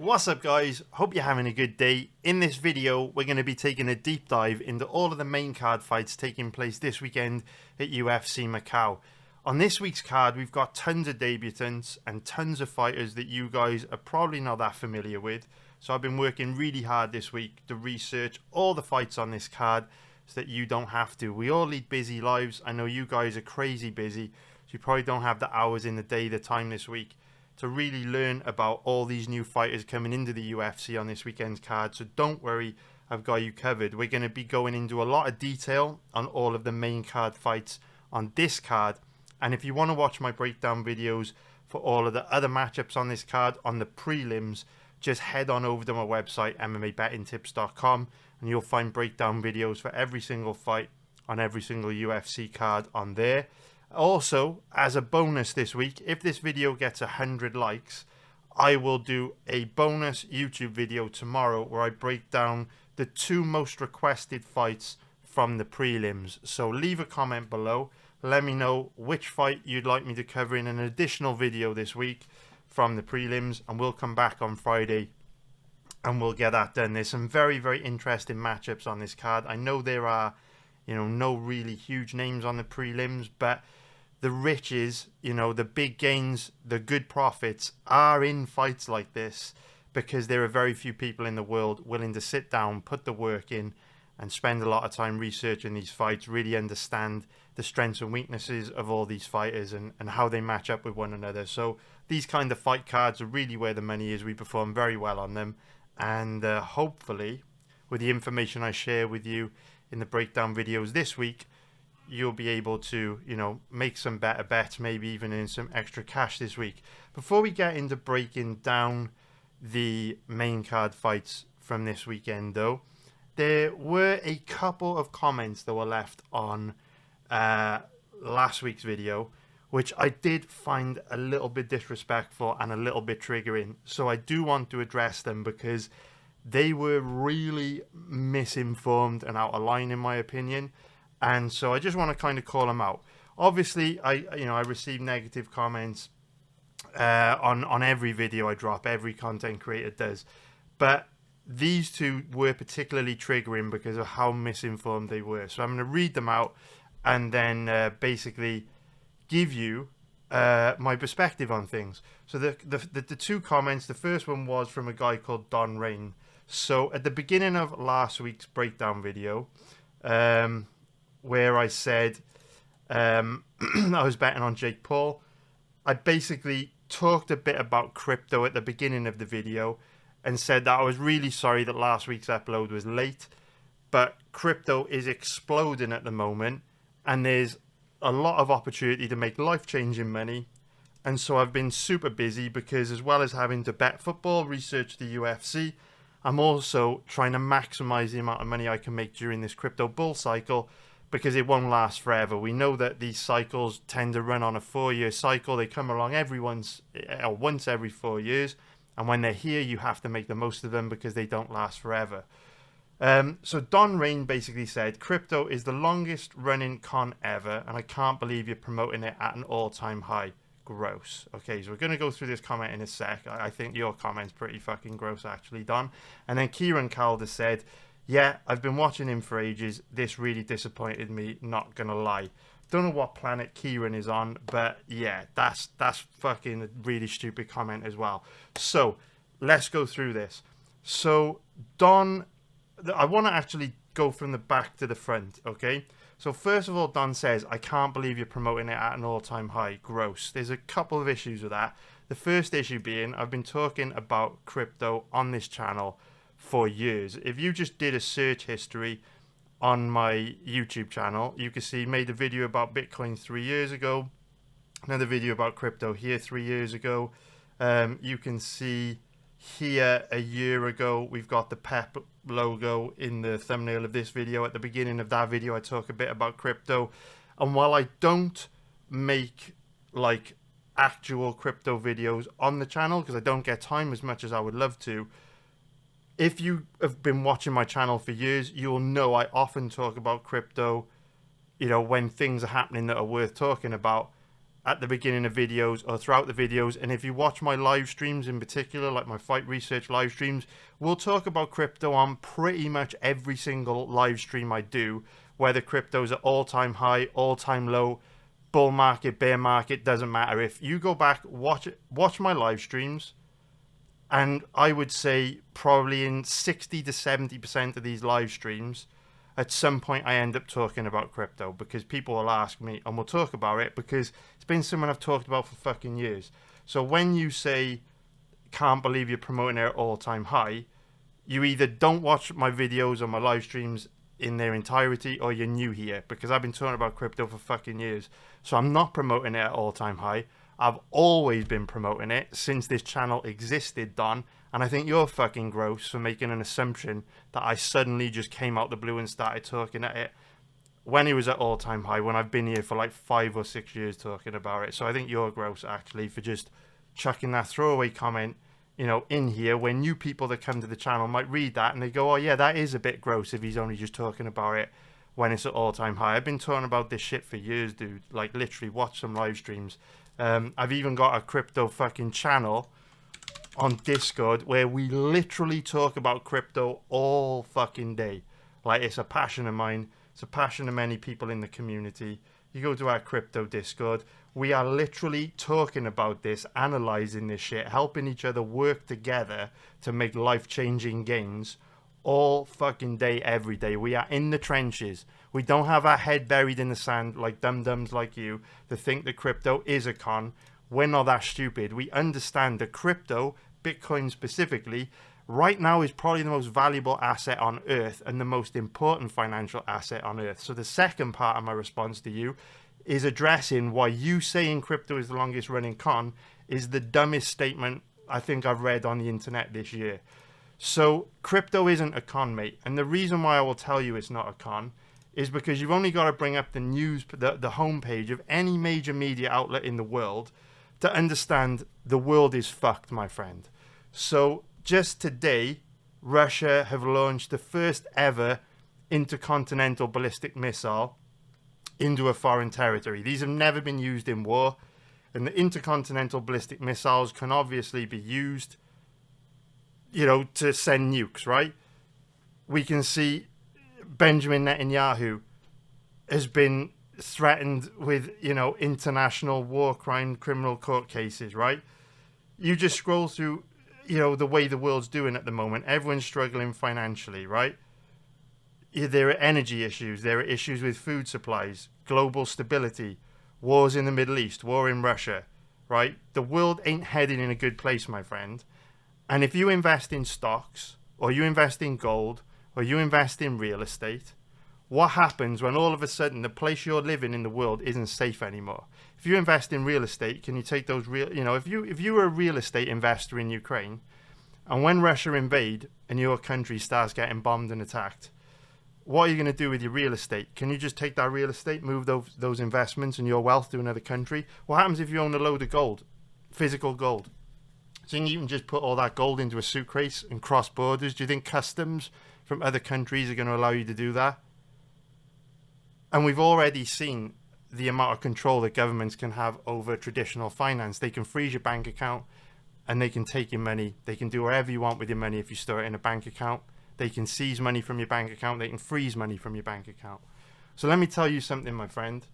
What's up guys, hope you're having a good day. In this video we're going to be taking a deep dive into all of the main card fights taking place this weekend at UFC Macau. On this week's card we've got tons of debutants and tons of fighters that you guys are probably not that familiar with. So I've been working really hard this week to research all the fights on this card so that you don't have to. We all lead busy lives. I know you guys are crazy busy, so you probably don't have the hours in the day, the time this week to really learn about all these new fighters coming into the UFC on this weekend's card. So don't worry, I've got you covered. We're going to be going into a lot of detail on all of the main card fights on this card. And if you want to watch my breakdown videos for all of the other matchups on this card, on the prelims, just head on over to my website, MMABettingTips.com, and you'll find breakdown videos for every single fight on every single UFC card on there. Also, as a bonus this week, if this video gets 100 likes, I will do a bonus YouTube video tomorrow where I break down the two most requested fights from the prelims. So leave a comment below. Let me know which fight you'd like me to cover in an additional video this week from the prelims, and we'll come back on Friday and we'll get that done. There's some very, very interesting matchups on this card. I know there are, no really huge names on the prelims, but the riches, the big gains, the good profits are in fights like this because there are very few people in the world willing to sit down, put the work in, and spend a lot of time researching these fights, really understand the strengths and weaknesses of all these fighters and how they match up with one another. So these kind of fight cards are really where the money is. We perform very well on them. And hopefully, with the information I share with you in the breakdown videos this week, you'll be able to, make some better bets, maybe even in some extra cash this week. Before we get into breaking down the main card fights from this weekend, though, there were a couple of comments that were left on last week's video, which I did find a little bit disrespectful and a little bit triggering. So I do want to address them because they were really misinformed and out of line, in my opinion. And so I just want to kind of call them out. Obviously, I receive negative comments on every video I drop, every content creator does. But these two were particularly triggering because of how misinformed they were. So I'm going to read them out and then basically give you my perspective on things. So the two comments, the first one was from a guy called Don Rain. So at the beginning of last week's breakdown video, where I said I was betting on Jake Paul, I basically talked a bit about crypto at the beginning of the video and said that I was really sorry that last week's upload was late, but crypto is exploding at the moment and there's a lot of opportunity to make life-changing money. And so I've been super busy because as well as having to bet football, research the UFC, I'm also trying to maximize the amount of money I can make during this crypto bull cycle because it won't last forever. We know that these cycles tend to run on a 4-year cycle. They come along once every 4 years. And when they're here, you have to make the most of them because they don't last forever. So Don Rain basically said, crypto is the longest running con ever, and I can't believe you're promoting it at an all-time high. Gross. Okay, so we're going to go through this comment in a sec. I think your comment's pretty fucking gross, actually, Don. And then Kieran Calder said, yeah, I've been watching him for ages. This really disappointed me, not going to lie. Don't know what planet Kieran is on, but yeah, that's fucking a really stupid comment as well. So let's go through this. So Don, I want to actually go from the back to the front, okay? So first of all, Don says, I can't believe you're promoting it at an all-time high. Gross. There's a couple of issues with that. The first issue being, I've been talking about crypto on this channel for years. If you just did a search history on my YouTube channel, you can see made a video about Bitcoin 3 years ago, another video about crypto here 3 years ago. You can see here a year ago, we've got the PEP logo in the thumbnail of this video. At the beginning of that video, I talk a bit about crypto. And while I don't make like actual crypto videos on the channel because I don't get time as much as I would love to, if you have been watching my channel for years, you'll know I often talk about crypto, when things are happening that are worth talking about. at the beginning of videos or throughout the videos. And if you watch my live streams in particular, like my fight research live streams, we'll talk about crypto on pretty much every single live stream I do, whether crypto's at all-time high, all-time low, bull market, bear market, doesn't matter. If you go back, watch my live streams, and I would say probably in 60 to 70% of these live streams, at some point I end up talking about crypto, because people will ask me and we'll talk about it, because it's been something I've talked about for fucking years. So when you say, can't believe you're promoting it at all-time high, you either don't watch my videos or my live streams in their entirety, or you're new here, because I've been talking about crypto for fucking years. So I'm not promoting it at all-time high. I've always been promoting it since this channel existed, Don. And I think you're fucking gross for making an assumption that I suddenly just came out the blue and started talking at it when it was at all-time high, when I've been here for like 5 or 6 years talking about it. So I think you're gross, actually, for just chucking that throwaway comment, you know, in here, when new people that come to the channel might read that and they go, oh yeah, that is a bit gross if he's only just talking about it when it's at all-time high. I've been talking about this shit for years, dude. Like, literally, watch some live streams. I've even got a crypto fucking channel on Discord where we literally talk about crypto all fucking day. Like, it's a passion of mine. It's a passion of many people in the community. You go to our crypto Discord, we are literally talking about this, analyzing this shit, helping each other work together to make life-changing gains all fucking day, every day. We are in the trenches. We don't have our head buried in the sand like dum-dums like you to think that crypto is a con. We're not that stupid. We understand that crypto, Bitcoin specifically, right now is probably the most valuable asset on earth and the most important financial asset on earth. So the second part of my response to you is addressing why you saying crypto is the longest running con is the dumbest statement I think I've read on the internet this year. So crypto isn't a con, mate. And the reason why I will tell you it's not a con is because you've only got to bring up the news, the homepage of any major media outlet in the world to understand the world is fucked, my friend. So just today, Russia have launched the first ever intercontinental ballistic missile into a foreign territory. These have never been used in war. And the intercontinental ballistic missiles can obviously be used, you know, to send nukes, right? We can see Benjamin Netanyahu has been threatened with, you know, international war crime criminal court cases, right? You just scroll through, you know, the way the world's doing at the moment. Everyone's struggling financially, right? There are energy issues. There are issues with food supplies, global stability, wars in the Middle East, war in Russia, right? The world ain't heading in a good place, my friend. And if you invest in stocks, or you invest in gold, or you invest in real estate, what happens when all of a sudden the place you're living in the world isn't safe anymore? If you invest in real estate, can you take those real, you know, if you were a real estate investor in Ukraine, and when Russia invade and your country starts getting bombed and attacked, what are you going to do with your real estate? Can you just take that real estate, move those investments and your wealth to another country? What happens if you own a load of gold, physical gold? So you can just put all that gold into a suitcase and cross borders? Do you think customs from other countries are going to allow you to do that? And we've already seen the amount of control that governments can have over traditional finance. They can freeze your bank account and they can take your money. They can do whatever you want with your money if you store it in a bank account. They can seize money from your bank account. They can freeze money from your bank account. So let me tell you something, my friend.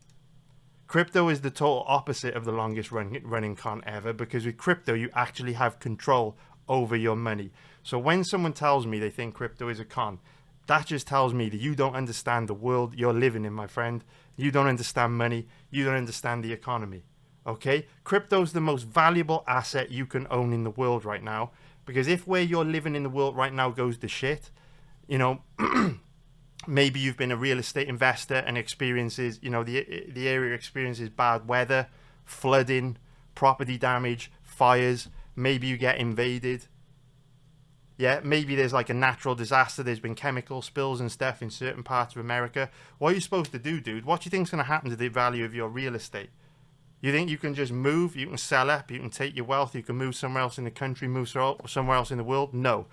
Crypto is the total opposite of the longest running con ever, because with crypto, you actually have control over your money. So when someone tells me they think crypto is a con, that just tells me that you don't understand the world you're living in, my friend. You don't understand money. You don't understand the economy. Okay? Crypto's the most valuable asset you can own in the world right now. Because if where you're living in the world right now goes to shit, you know, maybe you've been a real estate investor and experiences, you know, the area experiences bad weather, flooding, property damage, fires. Maybe you get invaded. Yeah, maybe there's like a natural disaster. There's been chemical spills and stuff in certain parts of America. What are you supposed to do, dude? What do you think's going to happen to the value of your real estate? You think you can just move, you can sell up, you can take your wealth, you can move somewhere else in the country, move somewhere else in the world? No.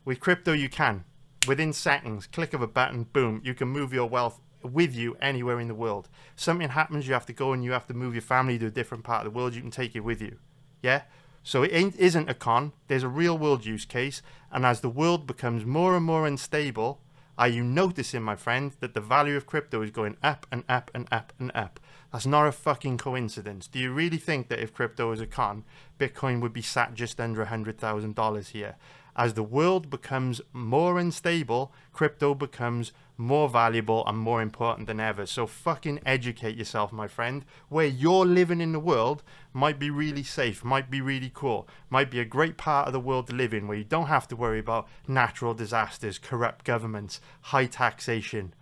With crypto, you can. Within seconds, click of a button, boom, you can move your wealth with you anywhere in the world. Something happens, you have to go and you have to move your family to a different part of the world, you can take it with you. Yeah? So it isn't a con. There's a real world use case. And as the world becomes more and more unstable, are you noticing, my friend, that the value of crypto is going up and up and up and up? That's not a fucking coincidence. Do you really think that if crypto was a con, Bitcoin would be sat just under $100,000 here? As the world becomes more unstable, crypto becomes more valuable and more important than ever. So fucking educate yourself, my friend. Where you're living in the world might be really safe, might be really cool, might be a great part of the world to live in, where you don't have to worry about natural disasters, corrupt governments, high taxation,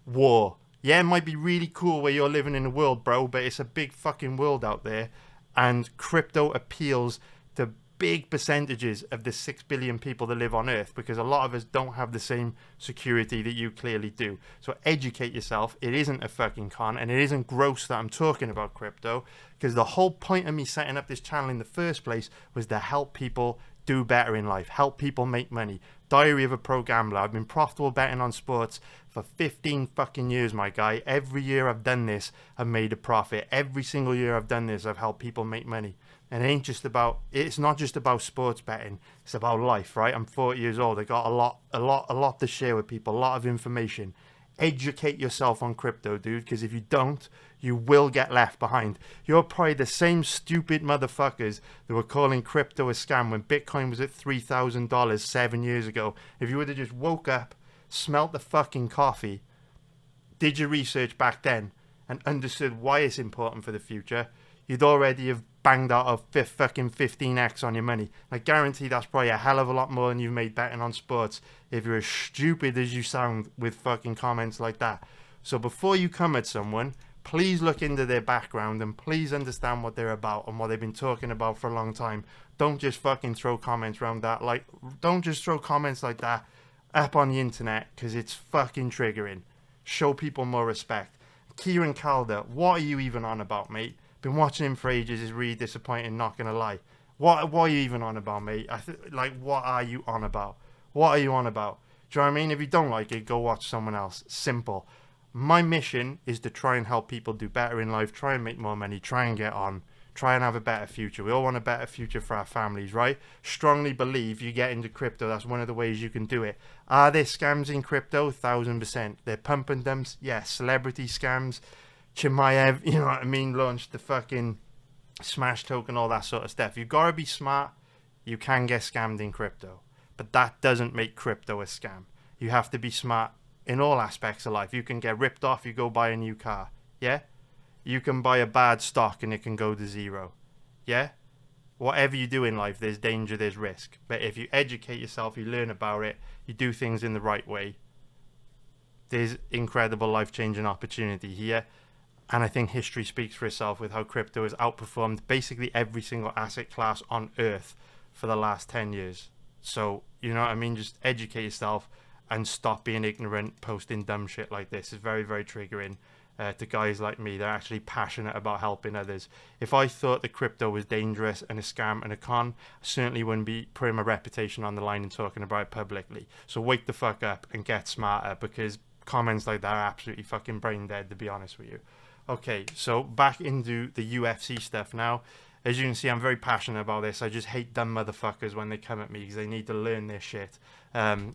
war. Yeah, it might be really cool where you're living in the world, bro, but it's a big fucking world out there, and crypto appeals to big percentages of the 6 billion people that live on Earth, because a lot of us don't have the same security that you clearly do. So educate yourself. It isn't a fucking con, and it isn't gross that I'm talking about crypto, because the whole point of me setting up this channel in the first place was to help people do better in life, help people make money. Diary of a Pro Gambler. I've been profitable betting on sports for 15 fucking years, my guy. Every year I've done this, I've made a profit. Every single year I've done this, I've helped people make money. And it's not just about sports betting, it's about life, right? I'm 40 years old. I got a lot to share with people, a lot of information. Educate yourself on crypto, dude, because if you don't, you will get left behind. You're probably the same stupid motherfuckers that were calling crypto a scam when Bitcoin was at $3,000 7 years ago. If you would have just woke up, smelt the fucking coffee, did your research back then, and understood why it's important for the future, you'd already have banged out a fucking 15x on your money. I guarantee that's probably a hell of a lot more than you've made betting on sports if you're as stupid as you sound with fucking comments like that. So before you come at someone, please look into their background and please understand what they're about and what they've been talking about for a long time. Don't just fucking throw comments around that. Don't just throw comments like that up on the internet, because it's fucking triggering. Show people more respect. Kieran Calder, what are you even on about, mate? Been watching him for ages, is really disappointing, not gonna lie. What are you even on about, mate? What are you on about? What are you on about? Do you know what I mean? If you don't like it, go watch someone else. Simple. My mission is to try and help people do better in life, try and make more money, try and get on, try and have a better future. We all want a better future for our families, right? Strongly believe you get into crypto, that's one of the ways you can do it. Are there scams in crypto? 1000%. They're pump and dumps? Yes. Celebrity scams. Chimaev, you know what I mean, launched the fucking Smash token, all that sort of stuff. You've got to be smart. You can get scammed in crypto, but that doesn't make crypto a scam. You have to be smart in all aspects of life. You can get ripped off, you go buy a new car, yeah? You can buy a bad stock and it can go to zero, yeah? Whatever you do in life, there's danger, there's risk. But if you educate yourself, you learn about it, you do things in the right way, there's incredible life-changing opportunity here. And I think history speaks for itself with how crypto has outperformed basically every single asset class on Earth for the last 10 years. So, you know what I mean? Just educate yourself and stop being ignorant, posting dumb shit like this. It's very, very triggering to guys like me. They're actually passionate about helping others. If I thought that crypto was dangerous and a scam and a con, I certainly wouldn't be putting my reputation on the line and talking about it publicly. So wake the fuck up and get smarter, because comments like that are absolutely fucking brain dead, to be honest with you. Okay, so back into the UFC stuff now. As you can see, I'm very passionate about this. I just hate dumb motherfuckers when they come at me, because they need to learn their shit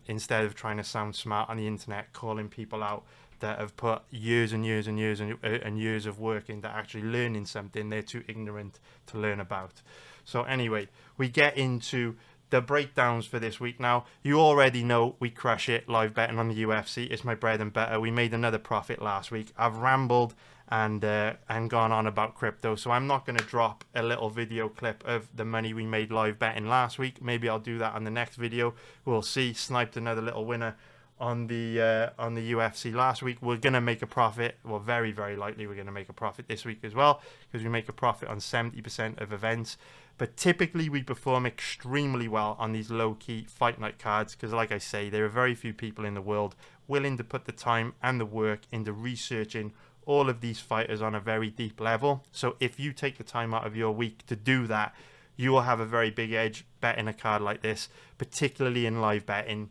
instead of trying to sound smart on the internet, calling people out that have put years and years and years and years of work into actually learning something they're too ignorant to learn about. So anyway, we get into the breakdowns for this week now. You already know we crush it live betting on the UFC. It's my bread and butter. We made another profit last week. I've rambled and gone on about crypto, so I'm not going to drop a little video clip of the money we made live betting last week. Maybe I'll do that on the next video. We'll see. Sniped another little winner on the UFC last week. We're going to make a profit. Well, very, very likely we're going to make a profit this week as well, because we make a profit on 70% of events. But typically we perform extremely well on these low-key fight night cards, because like I say, there are very few people in the world willing to put the time and the work into researching all of these fighters on a very deep level. So if you take the time out of your week to do that, you will have a very big edge betting a card like this, particularly in live betting.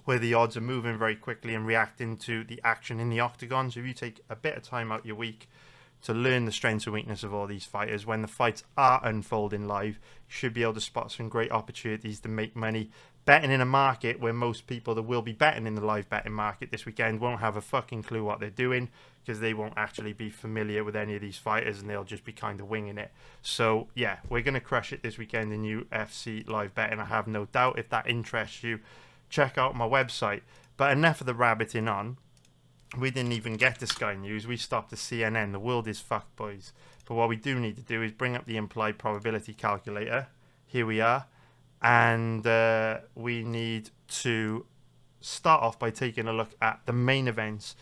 where the odds are moving very quickly and reacting to the action in the octagon. So if you take a bit of time out your week to learn the strengths and weakness of all these fighters, when the fights are unfolding live, you should be able to spot some great opportunities to make money betting in a market where most people that will be betting in the live betting market this weekend won't have a fucking clue what they're doing, because they won't actually be familiar with any of these fighters and they'll just be kind of winging it. So yeah, we're going to crush it this weekend in UFC live betting, I have no doubt. If that interests you, check out my website. But enough of the rabbiting on. We didn't even get to Sky News. We stopped at CNN. The world is fucked, boys. But what we do need to do is bring up the implied probability calculator. Here we are. And we need to start off by taking a look at the main events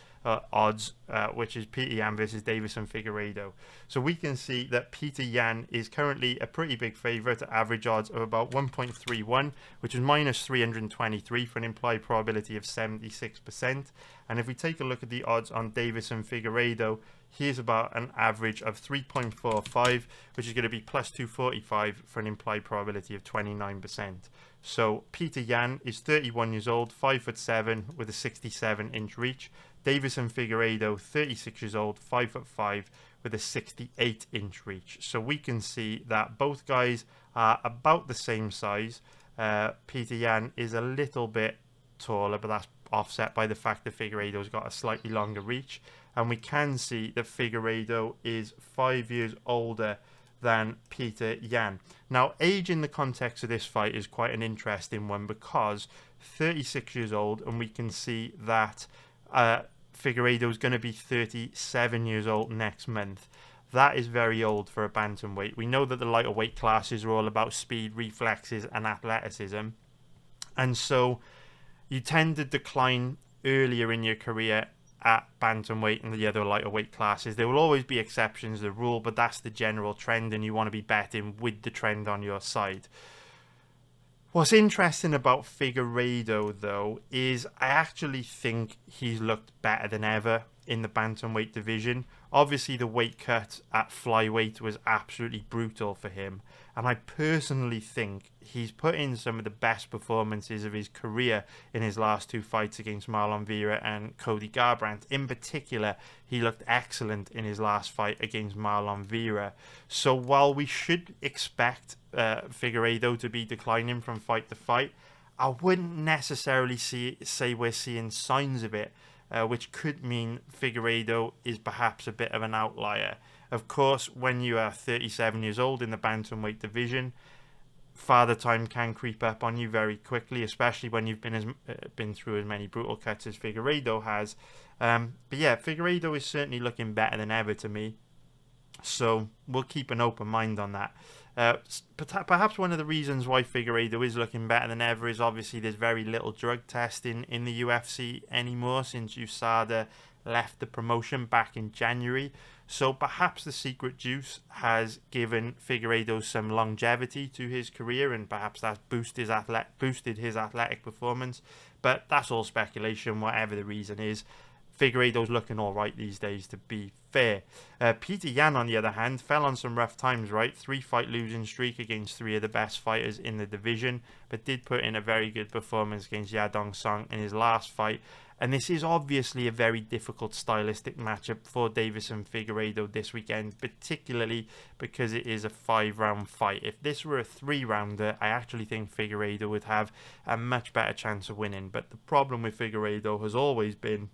odds, which is Peter Yan versus Davison Figueiredo. So we can see that Peter Yan is currently a pretty big favourite at average odds of about 1.31, which is minus 323 for an implied probability of 76%. And if we take a look at the odds on Davison Figueiredo, here's about an average of 3.45, which is going to be plus 245 for an implied probability of 29%. So Peter Yan is 31 years old, 5'7", with a 67-inch reach. Davison Figueiredo, 36 years old, 5'5", with a 68-inch reach. So we can see that both guys are about the same size. Peter Yan is a little bit taller, but that's offset by the fact that Figueiredo's got a slightly longer reach. And we can see that Figueiredo is 5 years older than Peter Yan. Now, age in the context of this fight is quite an interesting one, because 36 years old, and we can see that Figueiredo is going to be 37 years old next month. That is very old for a bantamweight. We know that the lighter weight classes are all about speed, reflexes, and athleticism. And so you tend to decline earlier in your career at bantamweight and the other lighter weight classes. There will always be exceptions to the rule, but that's the general trend, and you want to be betting with the trend on your side. What's interesting about Figueiredo, though, is I actually think he's looked better than ever in the bantamweight division. Obviously, the weight cut at flyweight was absolutely brutal for him, and I personally think he's put in some of the best performances of his career in his last two fights against Marlon Vera and Cody Garbrandt. In particular, he looked excellent in his last fight against Marlon Vera. So while we should expect Figueiredo to be declining from fight to fight, I wouldn't necessarily say we're seeing signs of it, which could mean Figueiredo is perhaps a bit of an outlier. Of course, when you are 37 years old in the bantamweight division, father time can creep up on you very quickly, especially when you've been through as many brutal cuts as Figueiredo has. But yeah, Figueiredo is certainly looking better than ever to me, so we'll keep an open mind on that. Perhaps one of the reasons why Figueiredo is looking better than ever is obviously there's very little drug testing in the UFC anymore since USADA left the promotion back in January. So perhaps the secret juice has given Figueiredo some longevity to his career, and perhaps that's boosted his athletic performance. But that's all speculation, whatever the reason is. Figueiredo's looking all right these days, to be fair. Peter Yan, on the other hand, fell on some rough times, right? 3-fight losing streak against three of the best fighters in the division, but did put in a very good performance against Yadong Song in his last fight. And this is obviously a very difficult stylistic matchup for Davison Figueiredo this weekend, particularly because it is a 5-round fight. If this were a 3-rounder, I actually think Figueiredo would have a much better chance of winning. But the problem with Figueiredo has always been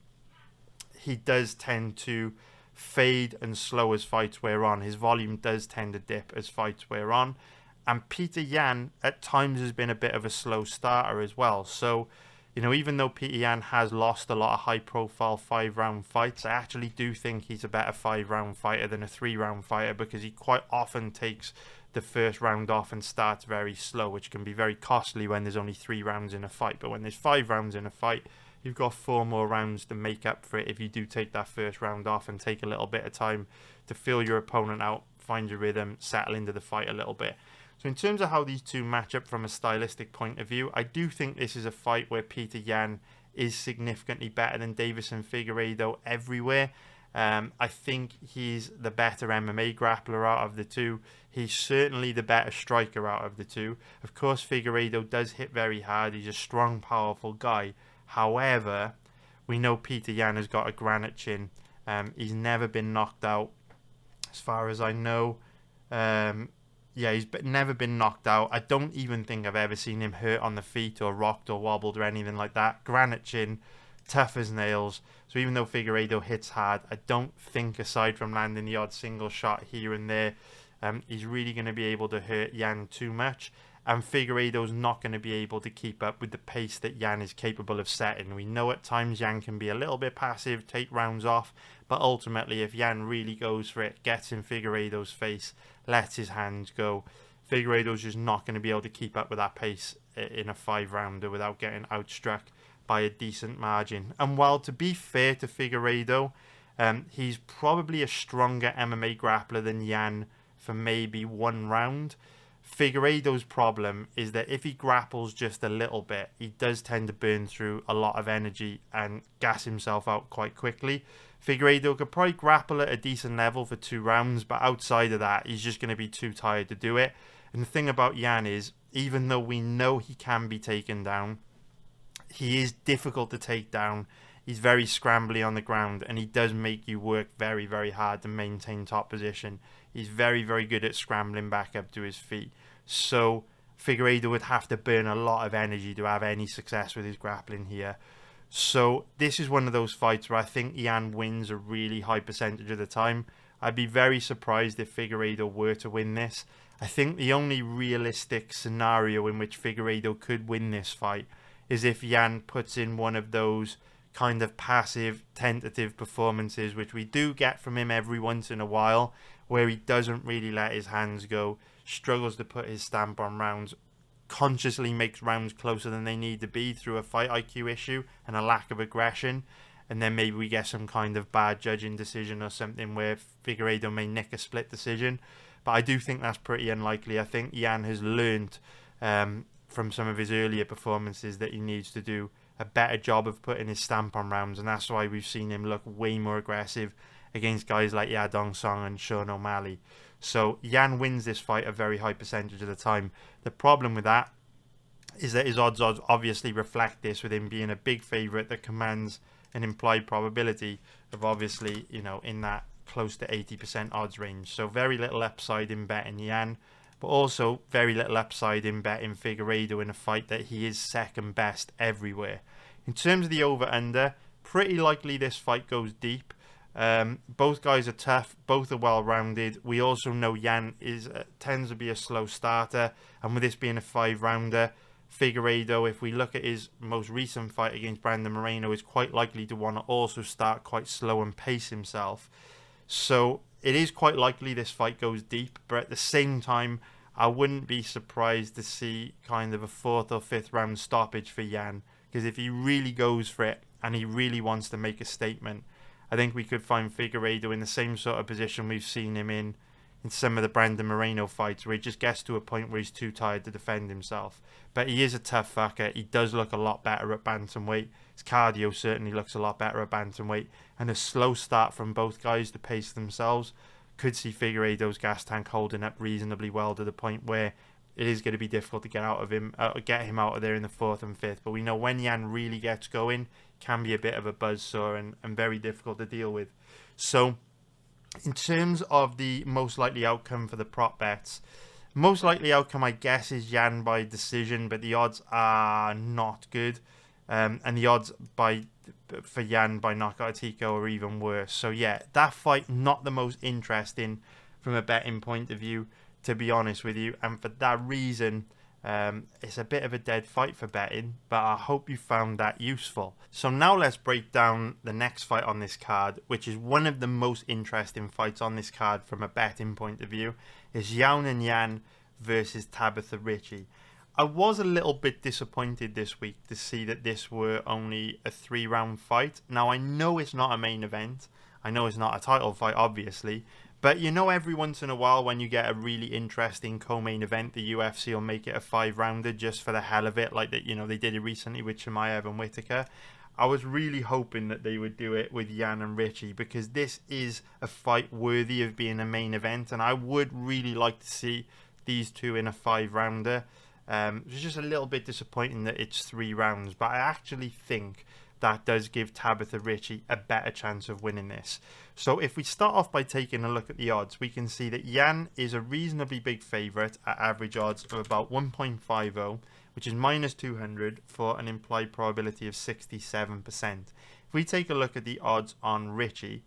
he does tend to fade and slow as fights wear on. His volume does tend to dip as fights wear on. And Peter Yan at times has been a bit of a slow starter as well. So, you know, even though Peter Yan has lost a lot of high-profile 5-round fights, I actually do think he's a better 5-round fighter than a 3-round fighter, because he quite often takes the first round off and starts very slow, which can be very costly when there's only 3 rounds in a fight. But when there's 5 rounds in a fight, you've got 4 more rounds to make up for it if you do take that first round off and take a little bit of time to feel your opponent out, find your rhythm, settle into the fight a little bit. So in terms of how these two match up from a stylistic point of view, I do think this is a fight where Peter Yan is significantly better than Davison Figueiredo everywhere. I think he's the better MMA grappler out of the two. He's certainly the better striker out of the two. Of course, Figueiredo does hit very hard. He's a strong, powerful guy. However, we know Peter Yan has got a granite chin. He's never been knocked out, as far as I know. Yeah, he's never been knocked out. I don't even think I've ever seen him hurt on the feet or rocked or wobbled or anything like that. Granite chin, tough as nails. So even though Figueiredo hits hard, I don't think, aside from landing the odd single shot here and there, he's really going to be able to hurt Yan too much. And Figueiredo's not going to be able to keep up with the pace that Yan is capable of setting. We know at times Yan can be a little bit passive, take rounds off, but ultimately if Yan really goes for it, gets in Figueiredo's face, lets his hands go, Figueiredo's just not going to be able to keep up with that pace in a 5-rounder without getting outstruck by a decent margin. And while, to be fair to Figueiredo, he's probably a stronger MMA grappler than Yan for maybe 1 round. Figueiredo's problem is that if he grapples just a little bit, he does tend to burn through a lot of energy and gas himself out quite quickly. Figueiredo could probably grapple at a decent level for 2 rounds, but outside of that, he's just going to be too tired to do it. And the thing about Yan is, even though we know he can be taken down, he is difficult to take down. He's very scrambly on the ground, and he does make you work very, very hard to maintain top position. He's very, very good at scrambling back up to his feet. So Figueiredo would have to burn a lot of energy to have any success with his grappling here. So this is one of those fights where I think Yan wins a really high percentage of the time. I'd be very surprised if Figueiredo were to win this. I think the only realistic scenario in which Figueiredo could win this fight is if Yan puts in one of those kind of passive, tentative performances, which we do get from him every once in a while, where he doesn't really let his hands go, struggles to put his stamp on rounds, consciously makes rounds closer than they need to be through a fight IQ issue and a lack of aggression, and then maybe we get some kind of bad judging decision or something where Figueiredo may nick a split decision. But I do think that's pretty unlikely. I think Yan has learned from some of his earlier performances that he needs to do a better job of putting his stamp on rounds, and that's why we've seen him look way more aggressive against guys like Yadong Song and Sean O'Malley. So Yan wins this fight a very high percentage of the time. The problem with that is that his odds obviously reflect this, with him being a big favourite that commands an implied probability of obviously, you know, in that close to 80% odds range. So very little upside in betting Yan, but also very little upside in betting Figueiredo in a fight that he is second best everywhere. In terms of the over-under, pretty likely this fight goes deep. Both guys are tough, both are well-rounded. We also know Yan tends to be a slow starter, and with this being a 5-rounder, Figueiredo, if we look at his most recent fight against Brandon Moreno, is quite likely to want to also start quite slow and pace himself. So it is quite likely this fight goes deep, but at the same time, I wouldn't be surprised to see kind of a 4th or 5th round stoppage for Yan, because if he really goes for it and he really wants to make a statement, I think we could find Figueiredo in the same sort of position we've seen him in some of the Brandon Moreno fights, where he just gets to a point where he's too tired to defend himself. But he is a tough fucker. He does look a lot better at bantamweight. His cardio certainly looks a lot better at bantamweight. And a slow start from both guys to pace themselves could see Figueiredo's gas tank holding up reasonably well, to the point where it is going to be difficult to get him out of there in the 4th and 5th. But we know when Yan really gets going, it can be a bit of a buzzsaw and very difficult to deal with. So in terms of the most likely outcome for the prop bets, most likely outcome, I guess, is Yan by decision, but the odds are not good. And the odds for Yan by knockout TKO are even worse. So yeah, that fight not the most interesting from a betting point of view, to be honest with you. And for that reason, it's a bit of a dead fight for betting, but I hope you found that useful. So now let's break down the next fight on this card, which is one of the most interesting fights on this card from a betting point of view. Is Xiaonan Yan versus Tabitha Ricci. I was a little bit disappointed this week to see that this were only a 3-round fight. Now, I know it's not a main event. I know it's not a title fight, obviously. But you know, every once in a while when you get a really interesting co-main event, the UFC will make it a 5-rounder just for the hell of it, like that, you know, they did it recently with Chimaev and Whittaker. I was really hoping that they would do it with Yan and Ricci, because this is a fight worthy of being a main event, and I would really like to see these two in a 5-rounder. It's just a little bit disappointing that it's 3 rounds, but I actually think that does give Tabitha Ritchie a better chance of winning this. So if we start off by taking a look at the odds, we can see that Yan is a reasonably big favourite at average odds of about 1.50, which is minus 200 for an implied probability of 67%. If we take a look at the odds on Ritchie,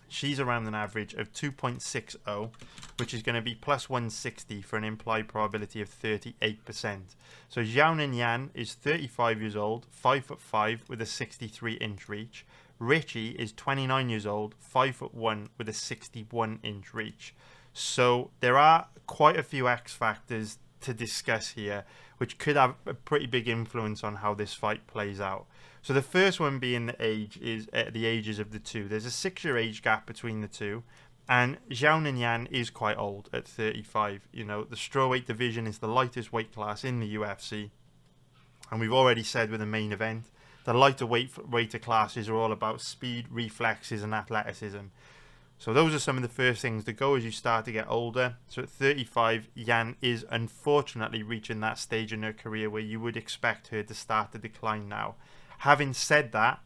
she's around an average of 2.60, which is going to be plus 160 for an implied probability of 38%. So Xiaonan Yan is 35 years old, 5'5", with a 63-inch reach. Ritchie is 29 years old, 5'1", with a 61-inch reach. So there are quite a few X factors to discuss here, which could have a pretty big influence on how this fight plays out. So the first one being the ages of the two. There's a 6-year age gap between the two, and Xiaonan Yan is quite old at 35. You know, the strawweight division is the lightest weight class in the UFC, and we've already said with the main event, the lighter weighter classes are all about speed, reflexes, and athleticism. So those are some of the first things to go as you start to get older. So at 35, Yan is unfortunately reaching that stage in her career where you would expect her to start to decline now. Having said that,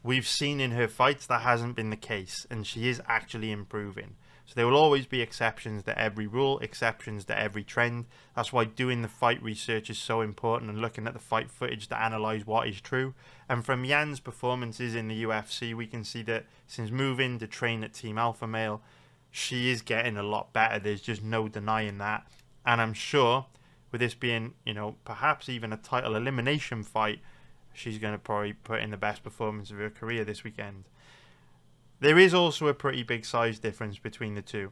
we've seen in her fights that hasn't been the case, and she is actually improving. So there will always be exceptions to every rule, exceptions to every trend. That's why doing the fight research is so important and looking at the fight footage to analyse what is true. And from Yan's performances in the UFC, we can see that since moving to train at Team Alpha Male, she is getting a lot better. There's just no denying that. And I'm sure with this being, you know, perhaps even a title elimination fight, she's going to probably put in the best performance of her career this weekend. There is also a pretty big size difference between the two.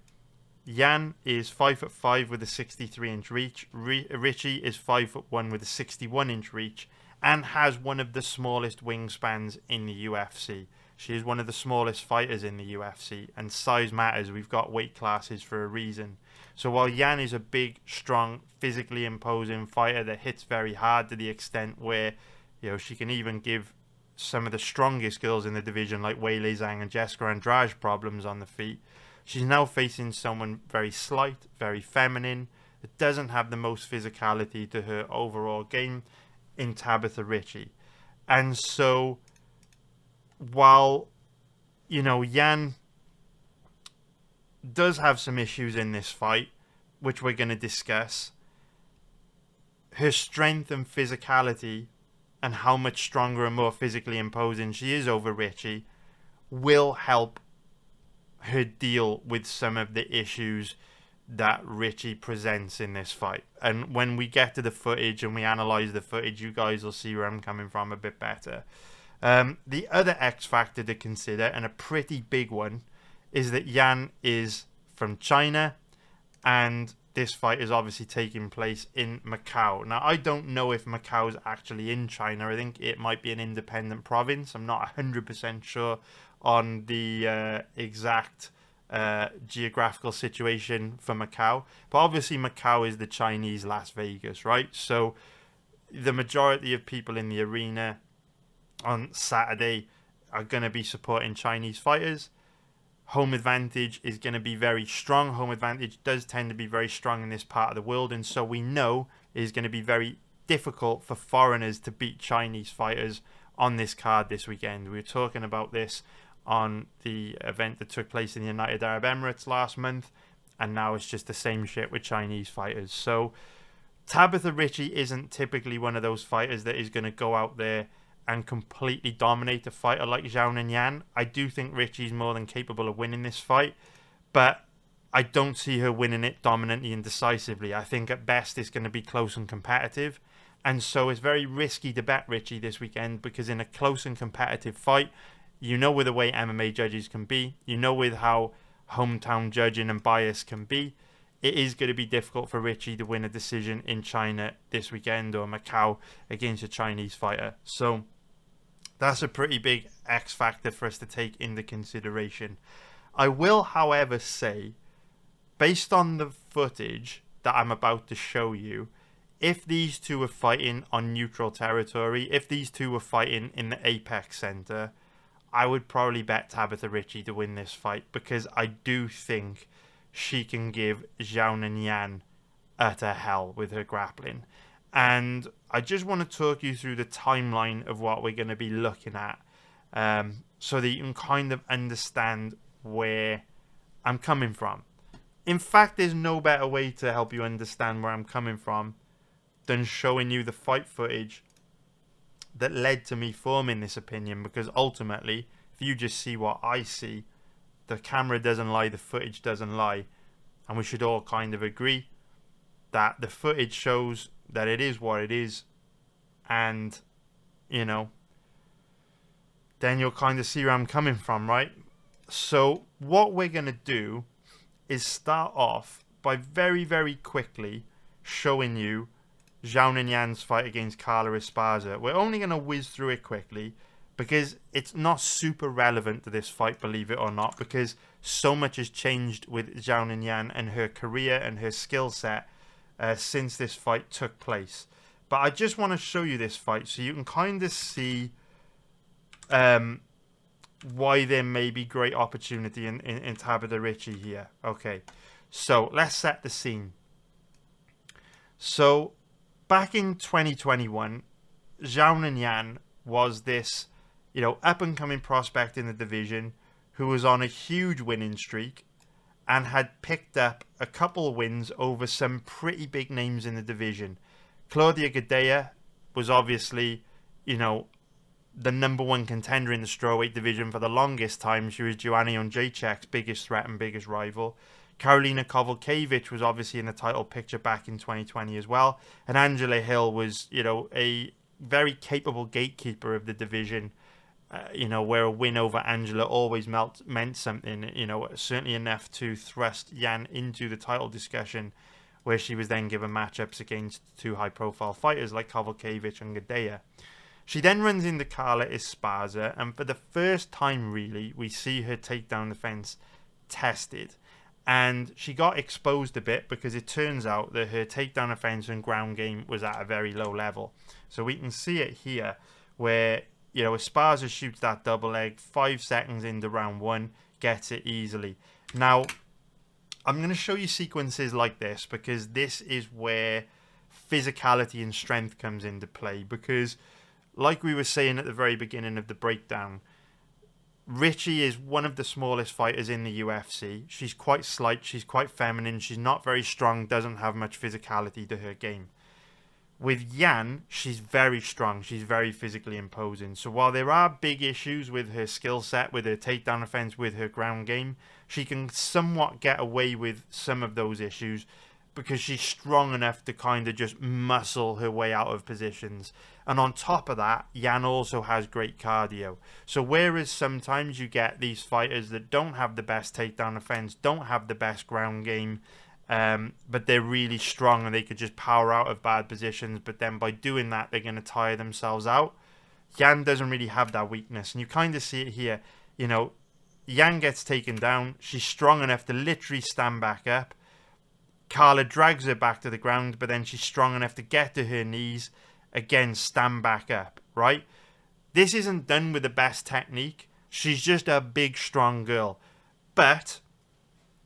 Yan is 5'5" with a 63-inch reach. Ritchie is 5'1" with a 61-inch reach and has one of the smallest wingspans in the UFC. She is one of the smallest fighters in the UFC, and size matters. We've got weight classes for a reason. So while Yan is a big, strong, physically imposing fighter that hits very hard to the extent where, you know, she can even give some of the strongest girls in the division like Weili Zhang and Jessica Andrade problems on the feet, she's now facing someone very slight, very feminine, that doesn't have the most physicality to her overall game in Tabitha Ritchie. And so while, you know, Yan does have some issues in this fight, which we're going to discuss, her strength and physicality and how much stronger and more physically imposing she is over Ritchie will help her deal with some of the issues that Ritchie presents in this fight. And when we get to the footage and we analyse the footage, you guys will see where I'm coming from a bit better. The other X factor to consider, and a pretty big one, is that Yan is from China, and this fight is obviously taking place in Macau. Now, I don't know if Macau is actually in China. I think it might be an independent province. I'm not 100% sure on the exact geographical situation for Macau. But obviously, Macau is the Chinese Las Vegas, right? So the majority of people in the arena on Saturday are going to be supporting Chinese fighters. Home advantage is going to be very strong. Home advantage does tend to be very strong in this part of the world, and so we know it is going to be very difficult for foreigners to beat Chinese fighters on this card this weekend. We were talking about this on the event that took place in the United Arab Emirates last month, and now it's just the same shit with Chinese fighters. So Tabitha Ritchie isn't typically one of those fighters that is going to go out there and completely dominate a fighter like Xiaonan Yan. I do think Ritchie's more than capable of winning this fight, but I don't see her winning it dominantly and decisively. I think at best it's going to be close and competitive, and so it's very risky to bet Ritchie this weekend, because in a close and competitive fight, you know with the way MMA judges can be, you know with how hometown judging and bias can be, it is going to be difficult for Ritchie to win a decision in China this weekend or Macau against a Chinese fighter. So that's a pretty big X factor for us to take into consideration. I will, however, say, based on the footage that I'm about to show you, if these two were fighting on neutral territory, if these two were fighting in the Apex Center, I would probably bet Tabitha Ritchie to win this fight, because I do think she can give Xiaonan Yan utter hell with her grappling. And I just want to talk you through the timeline of what we're going to be looking at, so that you can kind of understand where I'm coming from. In fact, there's no better way to help you understand where I'm coming from than showing you the fight footage that led to me forming this opinion, because ultimately, if you just see what I see, the camera doesn't lie, the footage doesn't lie, and we should all kind of agree that the footage shows that it is what it is, and, you know, then you'll kind of see where I'm coming from, right? So what we're going to do is start off by very, very quickly showing you Zhao Ningyan's fight against Carla Esparza. We're only going to whiz through it quickly because it's not super relevant to this fight, believe it or not, because so much has changed with Zhao Ningyan and her career and her skill set since this fight took place. But I just want to show you this fight so you can kind of see why there may be great opportunity in Tabitha Ricci here. Okay, so let's set the scene. So back in 2021, Zhao Ningyan was this, you know, up-and-coming prospect in the division who was on a huge winning streak and had picked up a couple of wins over some pretty big names in the division. Claudia Gadelha was obviously, you know, the number one contender in the strawweight division for the longest time. She was Joanna Jędrzejczyk's biggest threat and biggest rival. Karolina Kowalkiewicz was obviously in the title picture back in 2020 as well. And Angela Hill was, you know, a very capable gatekeeper of the division, you know, where a win over Angela always meant something, you know, certainly enough to thrust Yan into the title discussion, where she was then given matchups against two high-profile fighters like Kowalkiewicz and Gadelha. She then runs into Carla Esparza, and for the first time, really, we see her takedown defense tested. And she got exposed a bit because it turns out that her takedown defense and ground game was at a very low level. So we can see it here where, you know, Esparza shoots that double leg, 5 seconds into round 1, gets it easily. Now, I'm going to show you sequences like this because this is where physicality and strength comes into play, because like we were saying at the very beginning of the breakdown, Ricci is one of the smallest fighters in the UFC. She's quite slight, she's quite feminine, she's not very strong, doesn't have much physicality to her game. With Yan, she's very strong, she's very physically imposing. So while there are big issues with her skill set, with her takedown offense, with her ground game, she can somewhat get away with some of those issues because she's strong enough to kind of just muscle her way out of positions. And on top of that, Yan also has great cardio. So whereas sometimes you get these fighters that don't have the best takedown offense, don't have the best ground game, but they're really strong and they could just power out of bad positions, but then by doing that, they're going to tire themselves out. Yan doesn't really have that weakness. And you kind of see it here. You know, Yan gets taken down. She's strong enough to literally stand back up. Carla drags her back to the ground, but then she's strong enough to get to her knees, again, stand back up, right? This isn't done with the best technique. She's just a big, strong girl. But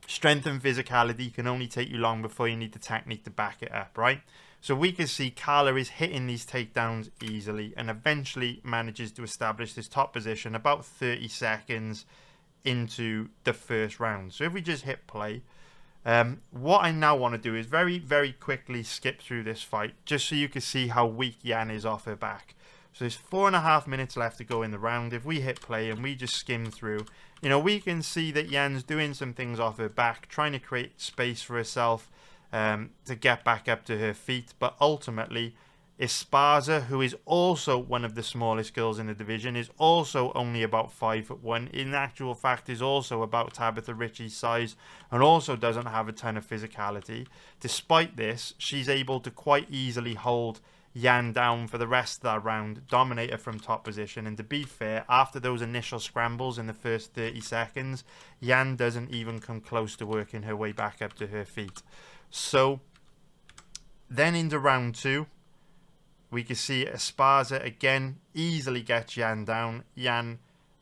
strength and physicality can only take you long before you need the technique to back it up, right? So we can see Carla is hitting these takedowns easily and eventually manages to establish this top position about 30 seconds into the first round. So if we just hit play, what I now want to do is very, very quickly skip through this fight just so you can see how weak Yan is off her back. So there's 4.5 minutes left to go in the round. If we hit play and we just skim through, you know, we can see that Yan's doing some things off her back, trying to create space for herself to get back up to her feet. But ultimately, Esparza, who is also one of the smallest girls in the division, is also only about 5'1". In actual fact, is also about Tabitha Ricci's size and also doesn't have a ton of physicality. Despite this, she's able to quite easily hold Yan down for the rest of that round, dominate her from top position. And to be fair, after those initial scrambles in the first 30 seconds, Yan doesn't even come close to working her way back up to her feet. So then into round 2, we can see Esparza again easily gets Yan down. Yan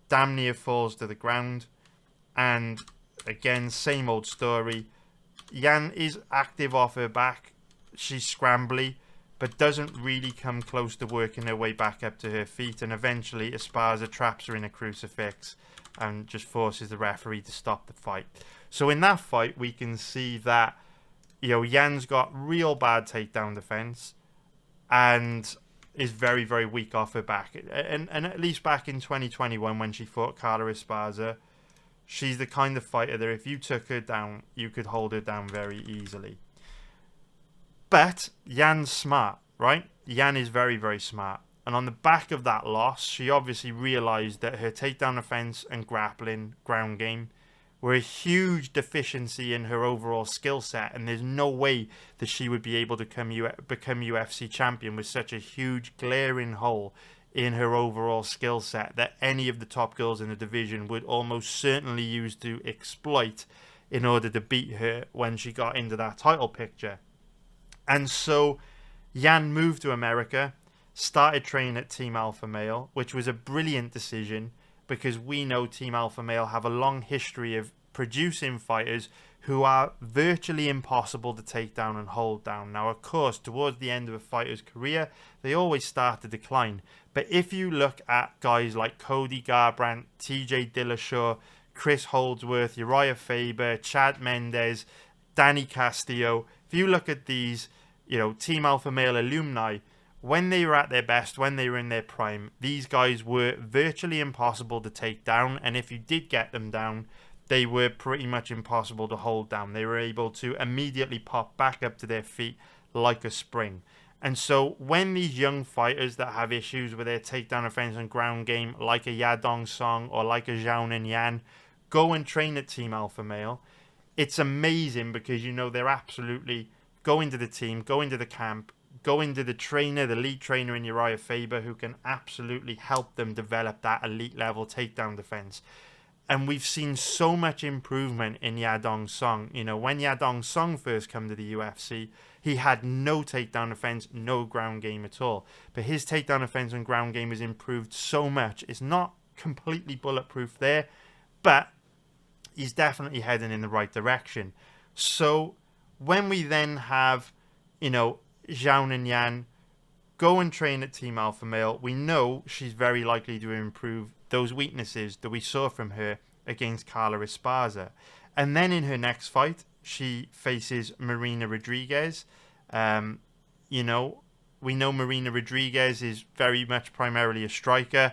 damn near falls to the ground. And again, same old story. Yan is active off her back, she's scrambly, but doesn't really come close to working her way back up to her feet. And eventually Esparza traps her in a crucifix and just forces the referee to stop the fight. So in that fight, we can see that, you know, Yan's got real bad takedown defense and is very, very weak off her back. And at least back in 2021 when she fought Carla Esparza, she's the kind of fighter that if you took her down, you could hold her down very easily. But Yan's smart, right? Yan is very, very smart. And on the back of that loss, she obviously realized that her takedown offense and grappling, ground game, were a huge deficiency in her overall skill set. And there's no way that she would be able to become UFC champion with such a huge glaring hole in her overall skill set that any of the top girls in the division would almost certainly use to exploit in order to beat her when she got into that title picture. And so Yan moved to America, started training at Team Alpha Male, which was a brilliant decision because we know Team Alpha Male have a long history of producing fighters who are virtually impossible to take down and hold down. Now, of course, towards the end of a fighter's career, they always start to decline. But if you look at guys like Cody Garbrandt, TJ Dillashaw, Chris Holdsworth, Uriah Faber, Chad Mendes, Danny Castillo, if you look at these, you know, Team Alpha Male alumni, when they were at their best, when they were in their prime, these guys were virtually impossible to take down. And if you did get them down, they were pretty much impossible to hold down. They were able to immediately pop back up to their feet like a spring. And so when these young fighters that have issues with their takedown offense and ground game, like a Yadong Song or like a Zhao Ninyan, go and train at Team Alpha Male, it's amazing because, you know, they're absolutely going to the team, going to the camp, going to the trainer, the lead trainer in Uriah Faber, who can absolutely help them develop that elite level takedown defense. And we've seen so much improvement in Yadong Song. You know, when Yadong Song first came to the UFC, he had no takedown defense, no ground game at all. But his takedown defense and ground game has improved so much. It's not completely bulletproof there, but he's definitely heading in the right direction. So when we then have, you know, Zhao Ninyan go and train at Team Alpha Male, we know she's very likely to improve those weaknesses that we saw from her against Carla Esparza. And then in her next fight, she faces Marina Rodriguez. You know, we know Marina Rodriguez is very much primarily a striker.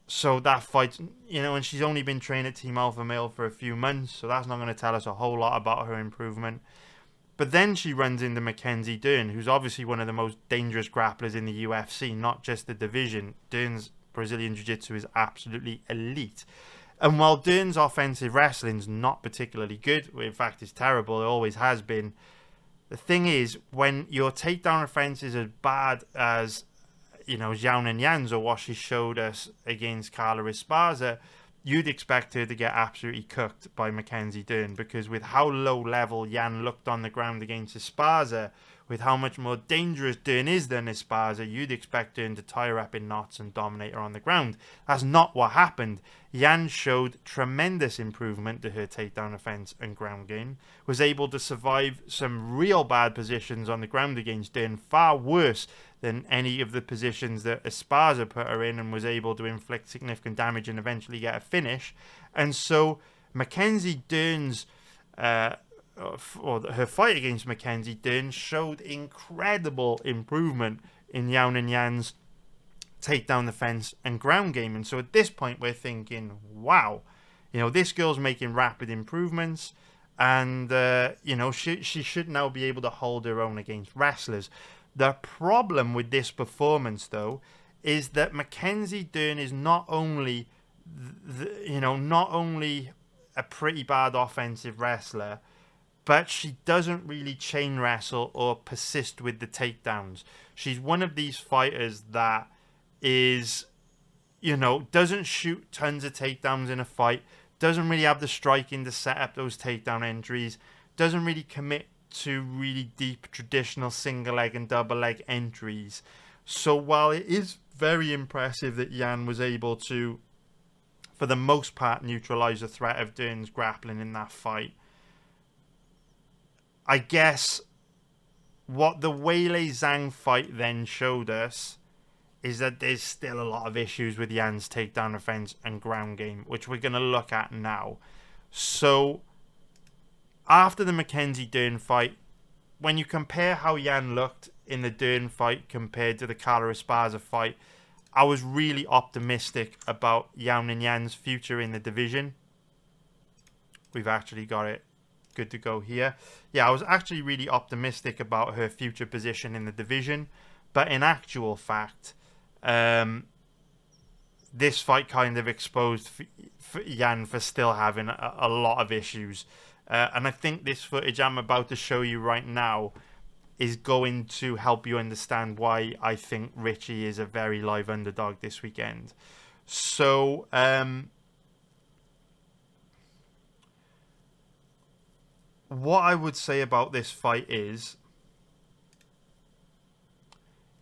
So that fight, you know, and she's only been trained at Team Alpha Male for a few months, so that's not going to tell us a whole lot about her improvement. But then she runs into Mackenzie Dern, who's obviously one of the most dangerous grapplers in the UFC, not just the division. Dern's Brazilian Jiu-Jitsu is absolutely elite. And while Dern's offensive wrestling's not particularly good, in fact it's terrible, it always has been, the thing is, when your takedown offense is as bad as, you know, Zhao Ninyan's or what she showed us against Carla Esparza, you'd expect her to get absolutely cooked by Mackenzie Dern, because with how low level Yan looked on the ground against Esparza, with how much more dangerous Dern is than Esparza, you'd expect Dern to tie her up in knots and dominate her on the ground. That's not what happened. Yan showed tremendous improvement to her takedown offense and ground game, was able to survive some real bad positions on the ground against Dern, far worse than any of the positions that Esparza put her in, and was able to inflict significant damage and eventually get a finish. And so Mackenzie Dern's or her fight against Mackenzie Dern showed incredible improvement in Zhao Ninyan's takedown defense and ground game. And so at this point we're thinking, wow, you know, this girl's making rapid improvements, and you know, she should now be able to hold her own against wrestlers. The problem with this performance, though, is that Mackenzie Dern is not only not only a pretty bad offensive wrestler, but she doesn't really chain wrestle or persist with the takedowns. She's one of these fighters that is, you know, doesn't shoot tons of takedowns in a fight, doesn't really have the striking to set up those takedown entries, doesn't really commit to really deep traditional single leg and double leg entries. So while it is very impressive that Yan was able to, for the most part, neutralize the threat of Dern's grappling in that fight, I guess what the Weili Zhang fight then showed us is that there's still a lot of issues with Yan's takedown offense and ground game, which we're going to look at now. So, after the Mackenzie Dern fight, when you compare how Yan looked in the Dern fight compared to the Carla Esparza fight, I was really optimistic about Yan and Yan's future in the division. We've actually got it good to go here. Yeah, I was actually really optimistic about her future position in the division, but in actual fact, this fight kind of exposed Yan for still having a lot of issues. And I think this footage I'm about to show you right now is going to help you understand why I think Richie is a very live underdog this weekend. So, what I would say about this fight is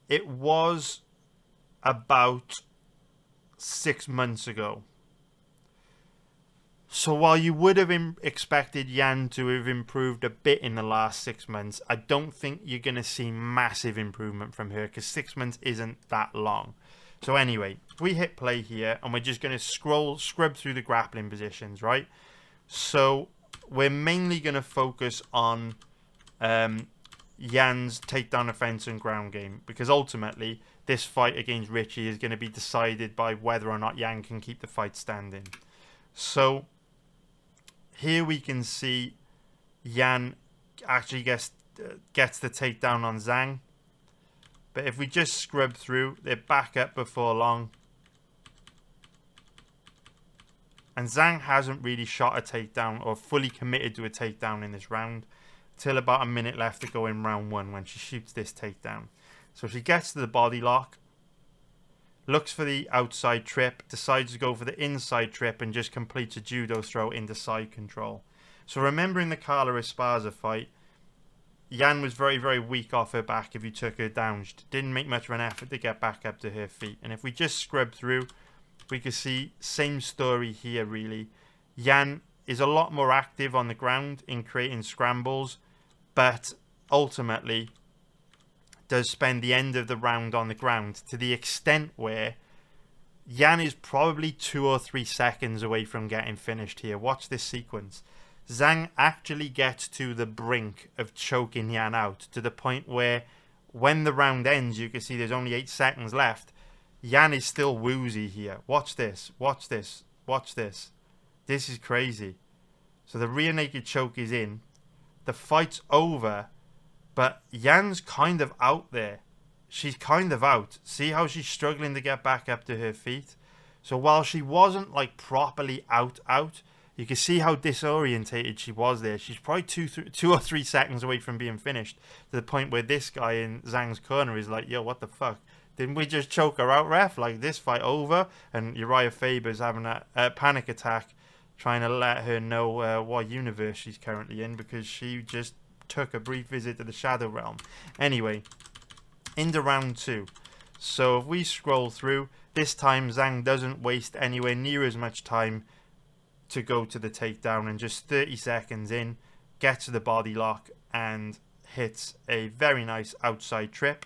it was about 6 months ago. So while you would have expected Yan to have improved a bit in the last 6 months, I don't think you're going to see massive improvement from her because 6 months isn't that long. So anyway, we hit play here and we're just going to scrub through the grappling positions, right? So we're mainly going to focus on Yan's takedown offense and ground game because ultimately this fight against Richie is going to be decided by whether or not Yan can keep the fight standing. So here we can see Yan actually gets the takedown on Zhang. But if we just scrub through, they're back up before long. And Zhang hasn't really shot a takedown or fully committed to a takedown in this round till about a minute left to go in round 1 when she shoots this takedown. So she gets to the body lock, looks for the outside trip, decides to go for the inside trip and just completes a judo throw into side control. So remembering the Carla Esparza fight, Yan was very, very weak off her back if you took her down. She didn't make much of an effort to get back up to her feet. And if we just scrub through, we can see same story here really. Yan is a lot more active on the ground in creating scrambles, but ultimately does spend the end of the round on the ground to the extent where Yan is probably 2 or 3 seconds away from getting finished here. Watch this sequence. Zhang actually gets to the brink of choking Yan out to the point where when the round ends, you can see there's only 8 seconds left. Yan is still woozy here. Watch this. Watch this. Watch this. This is crazy. So the rear naked choke is in. The fight's over. But Yan's kind of out there. She's kind of out. See how she's struggling to get back up to her feet? So while she wasn't like properly out, you can see how disorientated she was there. She's probably 2 or 3 seconds away from being finished to the point where this guy in Zhang's corner is like, yo, what the fuck? Didn't we just choke her out, ref? Like, this fight over? And Uriah Faber's having a panic attack trying to let her know what universe she's currently in because she just took a brief visit to the Shadow Realm. Anyway, into round 2. So if we scroll through, this time Zhang doesn't waste anywhere near as much time to go to the takedown, and just 30 seconds in, gets to the body lock and hits a very nice outside trip.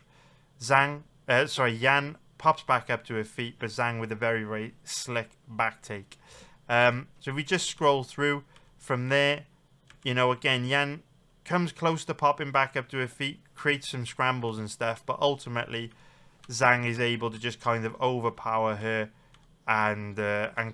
Yan pops back up to her feet, but Zhang with a very, very slick back take. So if we just scroll through from there, you know, again, Yan comes close to popping back up to her feet, creates some scrambles and stuff, but ultimately Zhang is able to just kind of overpower her and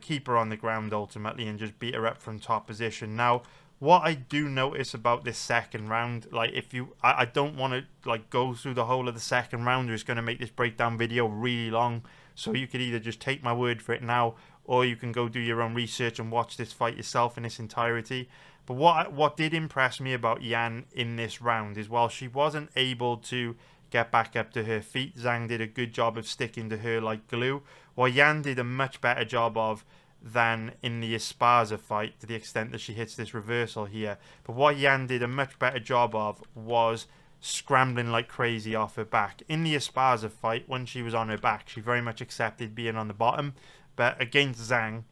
keep her on the ground ultimately and just beat her up from top position. Now, what I do notice about this second round, like I don't want to like go through the whole of the second round, or it's going to make this breakdown video really long. So you could either just take my word for it now, or you can go do your own research and watch this fight yourself in its entirety. But what did impress me about Yan in this round is while she wasn't able to get back up to her feet, Zhang did a good job of sticking to her like glue, while Yan did a much better job of than in the Esparza fight, to the extent that she hits this reversal here. But what Yan did a much better job of was scrambling like crazy off her back. In the Esparza fight, when she was on her back, she very much accepted being on the bottom, but against Zhang,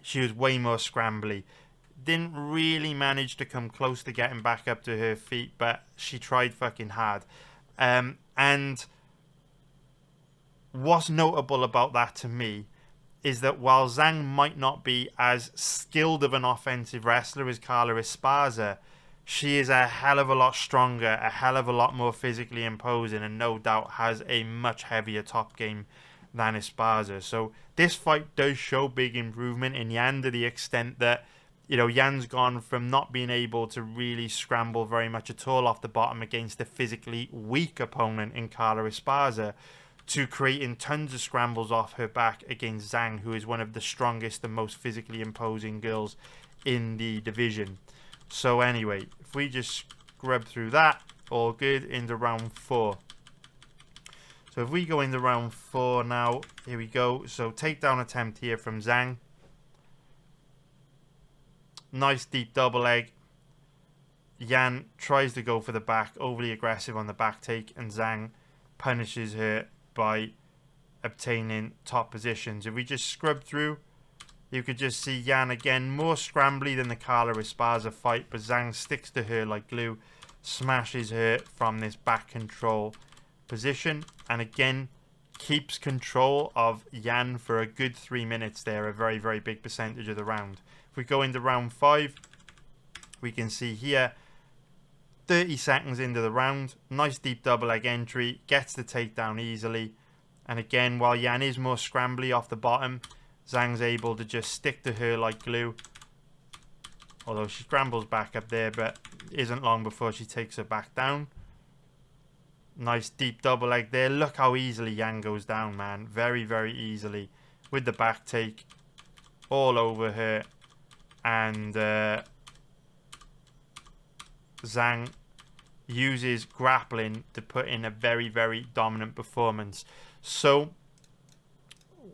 she was way more scrambly. didn't really manage to come close to getting back up to her feet, but she tried fucking hard. And what's notable about that to me is that while Zhang might not be as skilled of an offensive wrestler as Carla Esparza, she is a hell of a lot stronger, a hell of a lot more physically imposing, and no doubt has a much heavier top game than Esparza. So this fight does show big improvement in Yan, to the extent that, you know, Yan's gone from not being able to really scramble very much at all off the bottom against a physically weak opponent in Carla Esparza to creating tons of scrambles off her back against Zhang, who is one of the strongest and most physically imposing girls in the division. So anyway, if we just scrub through that, all good, into round 4. So if we go into round 4 now, here we go. So takedown attempt here from Zhang. Nice deep double leg. Yan tries to go for the back, overly aggressive on the back take, and Zhang punishes her by obtaining top positions. If we just scrub through, you could just see Yan again, more scrambly than the Carla Esparza fight, but Zhang sticks to her like glue, smashes her from this back control position, and again keeps control of Yan for a good 3 minutes there, a very, very big percentage of the round. If we go into round 5, we can see here 30 seconds into the round, nice deep double leg entry, gets the takedown easily, and again, while Yan is more scrambly off the bottom, Zhang's able to just stick to her like glue, although she scrambles back up there, but isn't long before she takes her back down. Nice deep double leg there. Look how easily Yan goes down, man. Very, very easily with the back take all over her, and Zhang uses grappling to put in a very, very dominant performance. So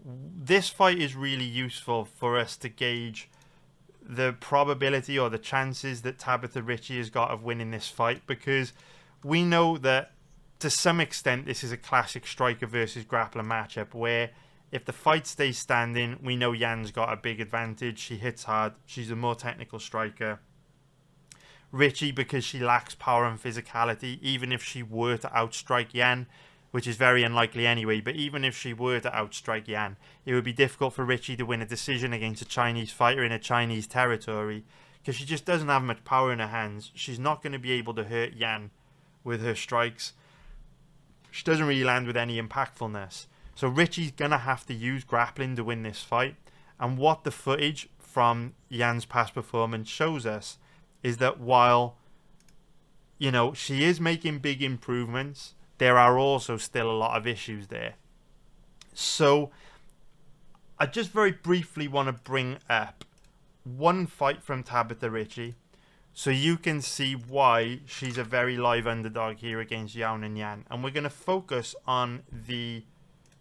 this fight is really useful for us to gauge the probability or the chances that Tabitha Ritchie has got of winning this fight, because we know that to some extent this is a classic striker versus grappler matchup, where if the fight stays standing, we know Yan's got a big advantage. She hits hard. She's a more technical striker. Ritchie, because she lacks power and physicality, even if she were to outstrike Yan, which is very unlikely anyway, but even if she were to outstrike Yan, it would be difficult for Ritchie to win a decision against a Chinese fighter in a Chinese territory, because she just doesn't have much power in her hands. She's not going to be able to hurt Yan with her strikes. She doesn't really land with any impactfulness. So Ritchie's going to have to use grappling to win this fight. And what the footage from Yan's past performance shows us is that while, you know, she is making big improvements, there are also still a lot of issues there. So I just very briefly want to bring up one fight from Tabitha Ritchie, so you can see why she's a very live underdog here against Xiaonan Yan. And we're going to focus on the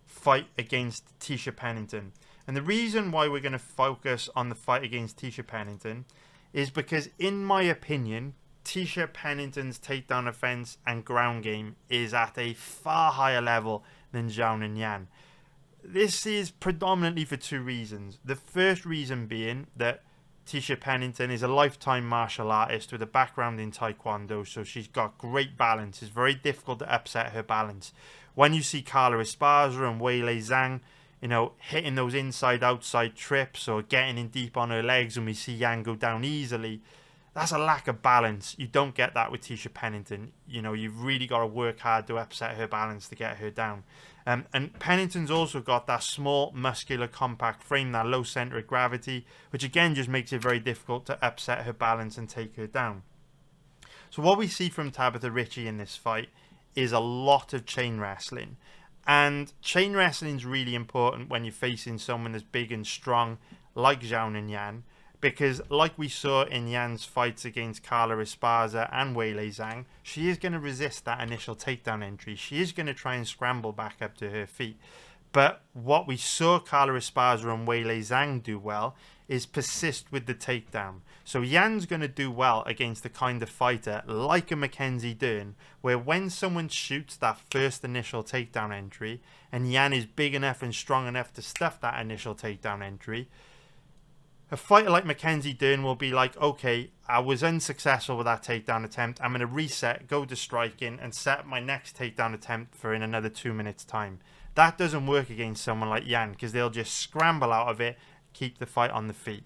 fight against Tisha Pennington. And the reason why we're going to focus on the fight against Tisha Pennington is because, in my opinion, Tisha Pennington's takedown offense and ground game is at a far higher level than Xiaonan Yan. This is predominantly for two reasons. The first reason being that Tisha Pennington is a lifetime martial artist with a background in Taekwondo, so she's got great balance. It's very difficult to upset her balance. When you see Carla Esparza and Weili Zhang, you know, hitting those inside-outside trips or getting in deep on her legs, and we see Yan go down easily, that's a lack of balance. You don't get that with Tisha Pennington. You know, you've really got to work hard to upset her balance to get her down. And Pennington's also got that small, muscular, compact frame, that low center of gravity, which again just makes it very difficult to upset her balance and take her down. So what we see from Tabitha Ritchie in this fight is a lot of chain wrestling. And chain wrestling is really important when you're facing someone as big and strong like Xiaonan Yan, because like we saw in Yan's fights against Carla Esparza and Weili Zhang, she is going to resist that initial takedown entry. She is going to try and scramble back up to her feet. But what we saw Carla Esparza and Weili Zhang do well is persist with the takedown. So Yan's going to do well against the kind of fighter like a Mackenzie Dern, where when someone shoots that first initial takedown entry, and Yan is big enough and strong enough to stuff that initial takedown entry, A fighter like Mackenzie Dern will be like, okay, I was unsuccessful with that takedown attempt. I'm going to reset, go to striking, and set my next takedown attempt for in another 2 minutes' time. That doesn't work against someone like Yan, because they'll just scramble out of it, keep the fight on the feet.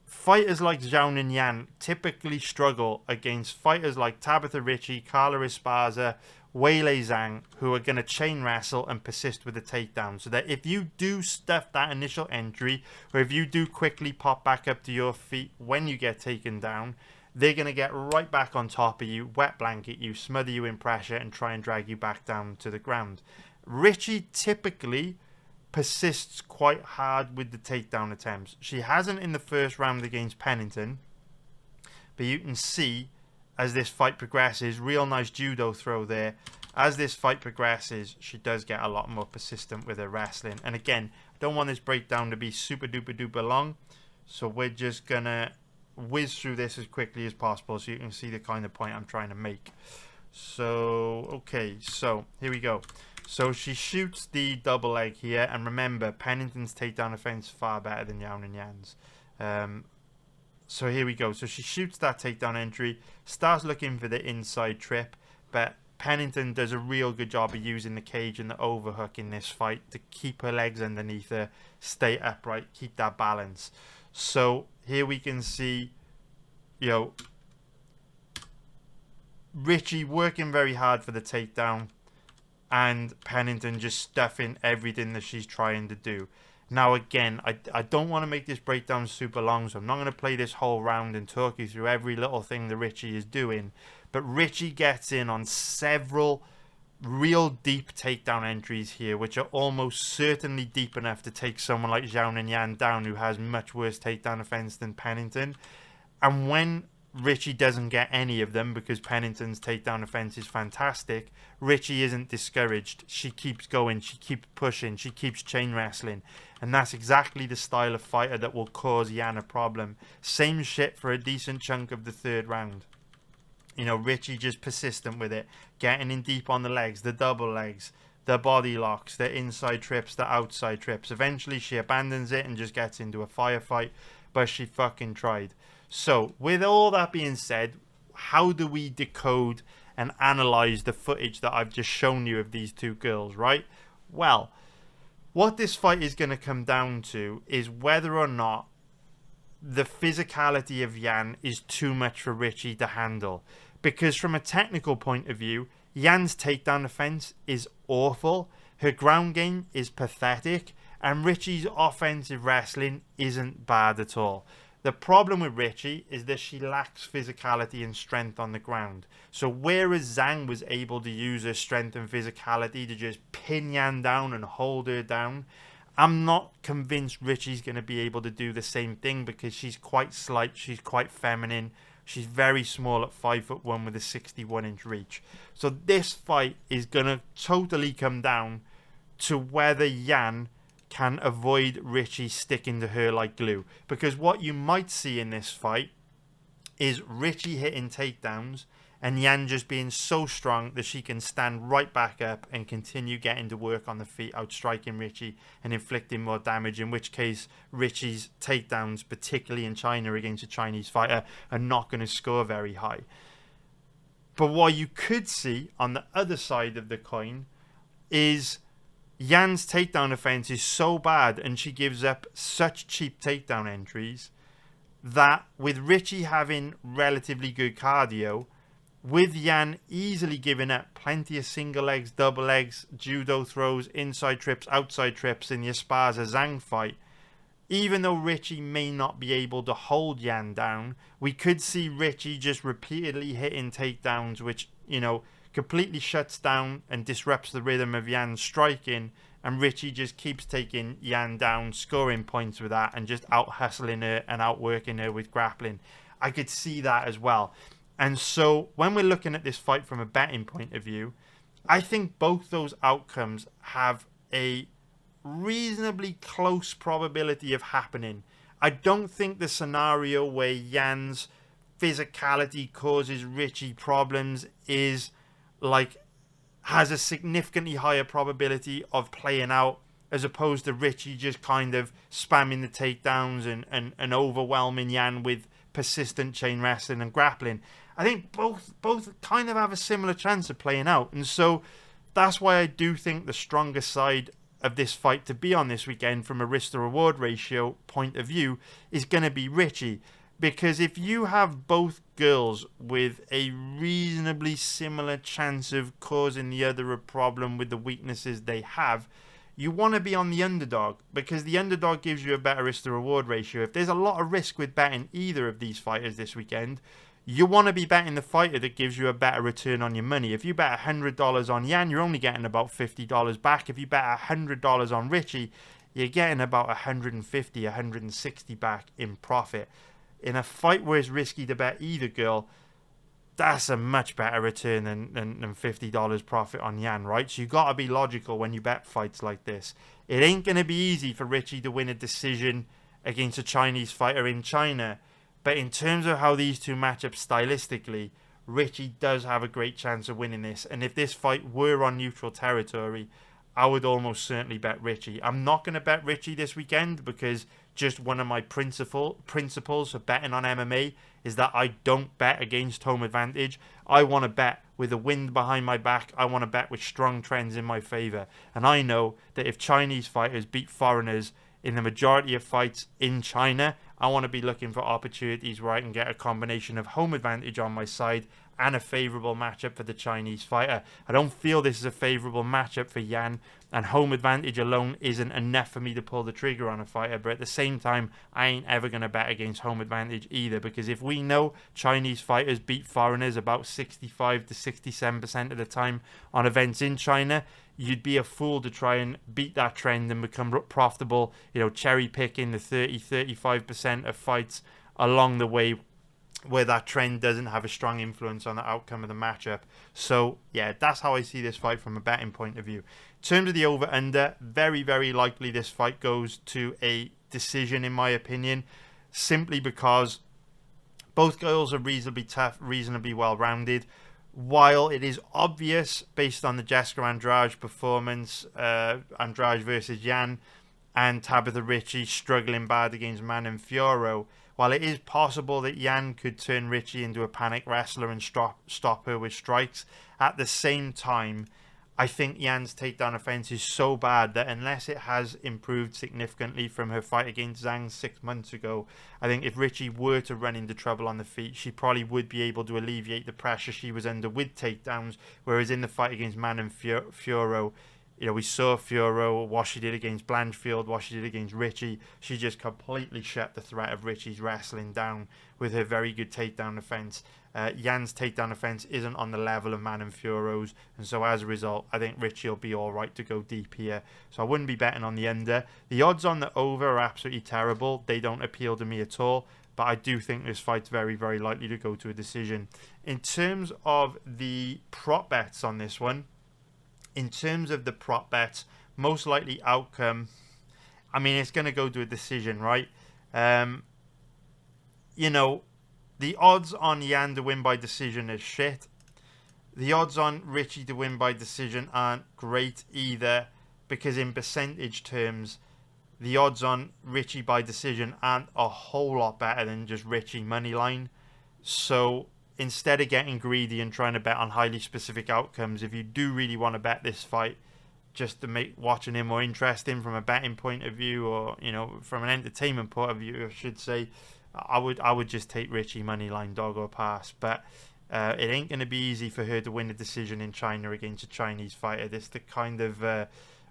Fighters like Zhao and Yan typically struggle against fighters like Tabitha Ricci, Carla Esparza, Weili Zhang, who are going to chain wrestle and persist with the takedown. So that if you do stuff that initial entry, or if you do quickly pop back up to your feet when you get taken down, they're going to get right back on top of you, wet blanket you, smother you in pressure, and try and drag you back down to the ground. Ricci typically persists quite hard with the takedown attempts. She hasn't in the first round against Pennington, but you can see as this fight progresses, real nice judo throw there. As this fight progresses, she does get a lot more persistent with her wrestling. And again, I don't want this breakdown to be super duper duper long, so we're just gonna whiz through this as quickly as possible so you can see the kind of point I'm trying to make. So, okay, so here we go. So she shoots the double leg here, and remember, Pennington's takedown offense is far better than Yao and Yan's. So here we go. So she shoots that takedown entry, starts looking for the inside trip, but Pennington does a real good job of using the cage and the overhook in this fight to keep her legs underneath her, stay upright, keep that balance. So here we can see, you know, Ricci working very hard for the takedown, and Pennington just stuffing everything that she's trying to do. Now again, I don't want to make this breakdown super long, so I'm not going to play this whole round and talk you through every little thing that Ricci is doing. But Ricci gets in on several real deep takedown entries here, which are almost certainly deep enough to take someone like Zhao and Yan down, who has much worse takedown offense than Pennington. And when Ricci doesn't get any of them because Pennington's takedown offense is fantastic, Ricci isn't discouraged. She keeps going, she keeps pushing, she keeps chain wrestling. And that's exactly the style of fighter that will cause Yan a problem. Same shit for a decent chunk of the third round. You know, Ricci just persistent with it, getting in deep on the legs, the double legs, the body locks, the inside trips, the outside trips. Eventually she abandons it and just gets into a firefight, but she fucking tried. So, with all that being said, how do we decode and analyze the footage that I've just shown you of these two girls, right? Well, what this fight is going to come down to is whether or not the physicality of Yan is too much for Ricci to handle. Because from a technical point of view, Yan's takedown offense is awful, her ground game is pathetic, and Ricci's offensive wrestling isn't bad at all. The problem with Ricci is that she lacks physicality and strength on the ground. So whereas Zhang was able to use her strength and physicality to just pin Yan down and hold her down, I'm not convinced Ricci's going to be able to do the same thing, because she's quite slight, she's quite feminine, she's very small at 5'1" with a 61-inch reach. So this fight is going to totally come down to whether Yan can avoid Ricci sticking to her like glue. Because what you might see in this fight is Ricci hitting takedowns and Yan just being so strong that she can stand right back up and continue getting to work on the feet, outstriking Ricci and inflicting more damage, in which case Ricci's takedowns, particularly in China against a Chinese fighter, are not going to score very high. But what you could see on the other side of the coin is Yan's takedown offense is so bad and she gives up such cheap takedown entries that with Ricci having relatively good cardio, with Yan easily giving up plenty of single legs, double legs, judo throws, inside trips, outside trips in the Esparza Zhang fight, even though Ricci may not be able to hold Yan down, we could see Ricci just repeatedly hitting takedowns, which, you know, completely shuts down and disrupts the rhythm of Yan's striking, and Ricci just keeps taking Yan down, scoring points with that, and just out-hustling her and outworking her with grappling. I could see that as well. And so when we're looking at this fight from a betting point of view, I think both those outcomes have a reasonably close probability of happening. I don't think the scenario where Yan's physicality causes Ricci problems is like has a significantly higher probability of playing out as opposed to Richie just kind of spamming the takedowns and overwhelming Yan with persistent chain wrestling and grappling. I think both kind of have a similar chance of playing out, and so that's why I do think the stronger side of this fight to be on this weekend from a risk to reward ratio point of view is going to be Richie. Because if you have both girls with a reasonably similar chance of causing the other a problem with the weaknesses they have, you want to be on the underdog, because the underdog gives you a better risk to reward ratio. If there's a lot of risk with betting either of these fighters this weekend, you want to be betting the fighter that gives you a better return on your money. If you bet $100 on Yan, you're only getting about $50 back. If you bet $100 on Richie, you're getting about $150, $160 back in profit. In a fight where it's risky to bet either girl, that's a much better return than $50 profit on Yan, right? So you got to be logical when you bet fights like this. It ain't going to be easy for Richie to win a decision against a Chinese fighter in China. But in terms of how these two match up stylistically, Richie does have a great chance of winning this. And if this fight were on neutral territory, I would almost certainly bet Richie. I'm not going to bet Richie this weekend because just one of my principles for betting on MMA is that I don't bet against home advantage. I want to bet with the wind behind my back. I want to bet with strong trends in my favour. And I know that if Chinese fighters beat foreigners in the majority of fights in China, I want to be looking for opportunities where I can get a combination of home advantage on my side and a favourable matchup for the Chinese fighter. I don't feel this is a favourable matchup for Yan, and home advantage alone isn't enough for me to pull the trigger on a fighter. But at the same time, I ain't ever going to bet against home advantage either, because if we know Chinese fighters beat foreigners about 65 to 67% of the time on events in China, you'd be a fool to try and beat that trend and become profitable, cherry picking the 30-35% of fights along the way where that trend doesn't have a strong influence on the outcome of the matchup. So yeah, that's how I see this fight from a betting point of view. In terms of the over-under, very, very likely this fight goes to a decision in my opinion, simply because both girls are reasonably tough, reasonably well-rounded. While it is obvious based on the Jessica Andrade performance, Andrade versus Yan, and Tabitha Richie struggling bad against Manon Fiorot, while it is possible that Yan could turn Richie into a panic wrestler and stop her with strikes, at the same time, I think Yan's takedown offense is so bad that unless it has improved significantly from her fight against Zhang 6 months ago, I think if Richie were to run into trouble on the feet, she probably would be able to alleviate the pressure she was under with takedowns, whereas in the fight against Manon Fiorot, we saw Fiorot, what she did against Blanchfield, what she did against Richie. She just completely shut the threat of Richie's wrestling down with her very good takedown offense. Yan's takedown offense isn't on the level of Manon Fiorot's, and so as a result, I think Richie will be all right to go deep here. So I wouldn't be betting on the under. The odds on the over are absolutely terrible. They don't appeal to me at all, but I do think this fight's very, very likely to go to a decision. In terms of the prop bets on this one, most likely outcome, I mean, it's going to go to a decision, right? The odds on Yan to win by decision is shit. The odds on Richie to win by decision aren't great either, because in percentage terms, the odds on Richie by decision aren't a whole lot better than just Richie moneyline. So instead of getting greedy and trying to bet on highly specific outcomes, if you do really want to bet this fight just to make watching it more interesting from a betting point of view, or from an entertainment point of view, I should say, I would just take Richie moneyline dog or pass. But it ain't going to be easy for her to win a decision in China against a Chinese fighter. This is the kind of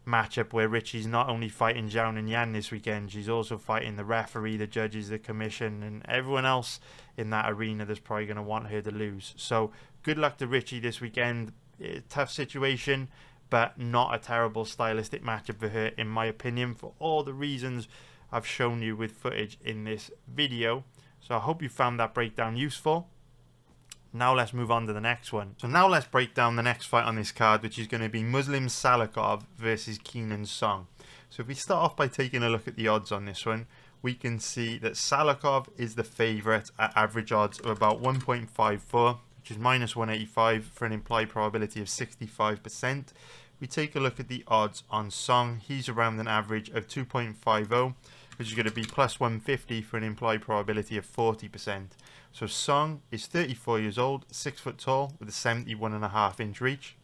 matchup where Richie's not only fighting Zhao and Yan this weekend, she's also fighting the referee, the judges, the commission, and everyone else in that arena that's probably going to want her to lose. So good luck to Richie this weekend. Tough situation, but not a terrible stylistic matchup for her, in my opinion, for all the reasons I've shown you with footage in this video. So I hope you found that breakdown useful. Now let's move on to the next one. So now let's break down the next fight on this card, which is going to be Muslim Salikov versus Keenan Song. So if we start off by taking a look at the odds on this one, we can see that Salikov is the favourite at average odds of about 1.54, which is minus 185 for an implied probability of 65%. we take a look at the odds on Song. He's around an average of 2.50, which is going to be plus 150 for an implied probability of 40%. So Song is 34 years old, 6 foot tall, with a 71.5-inch reach.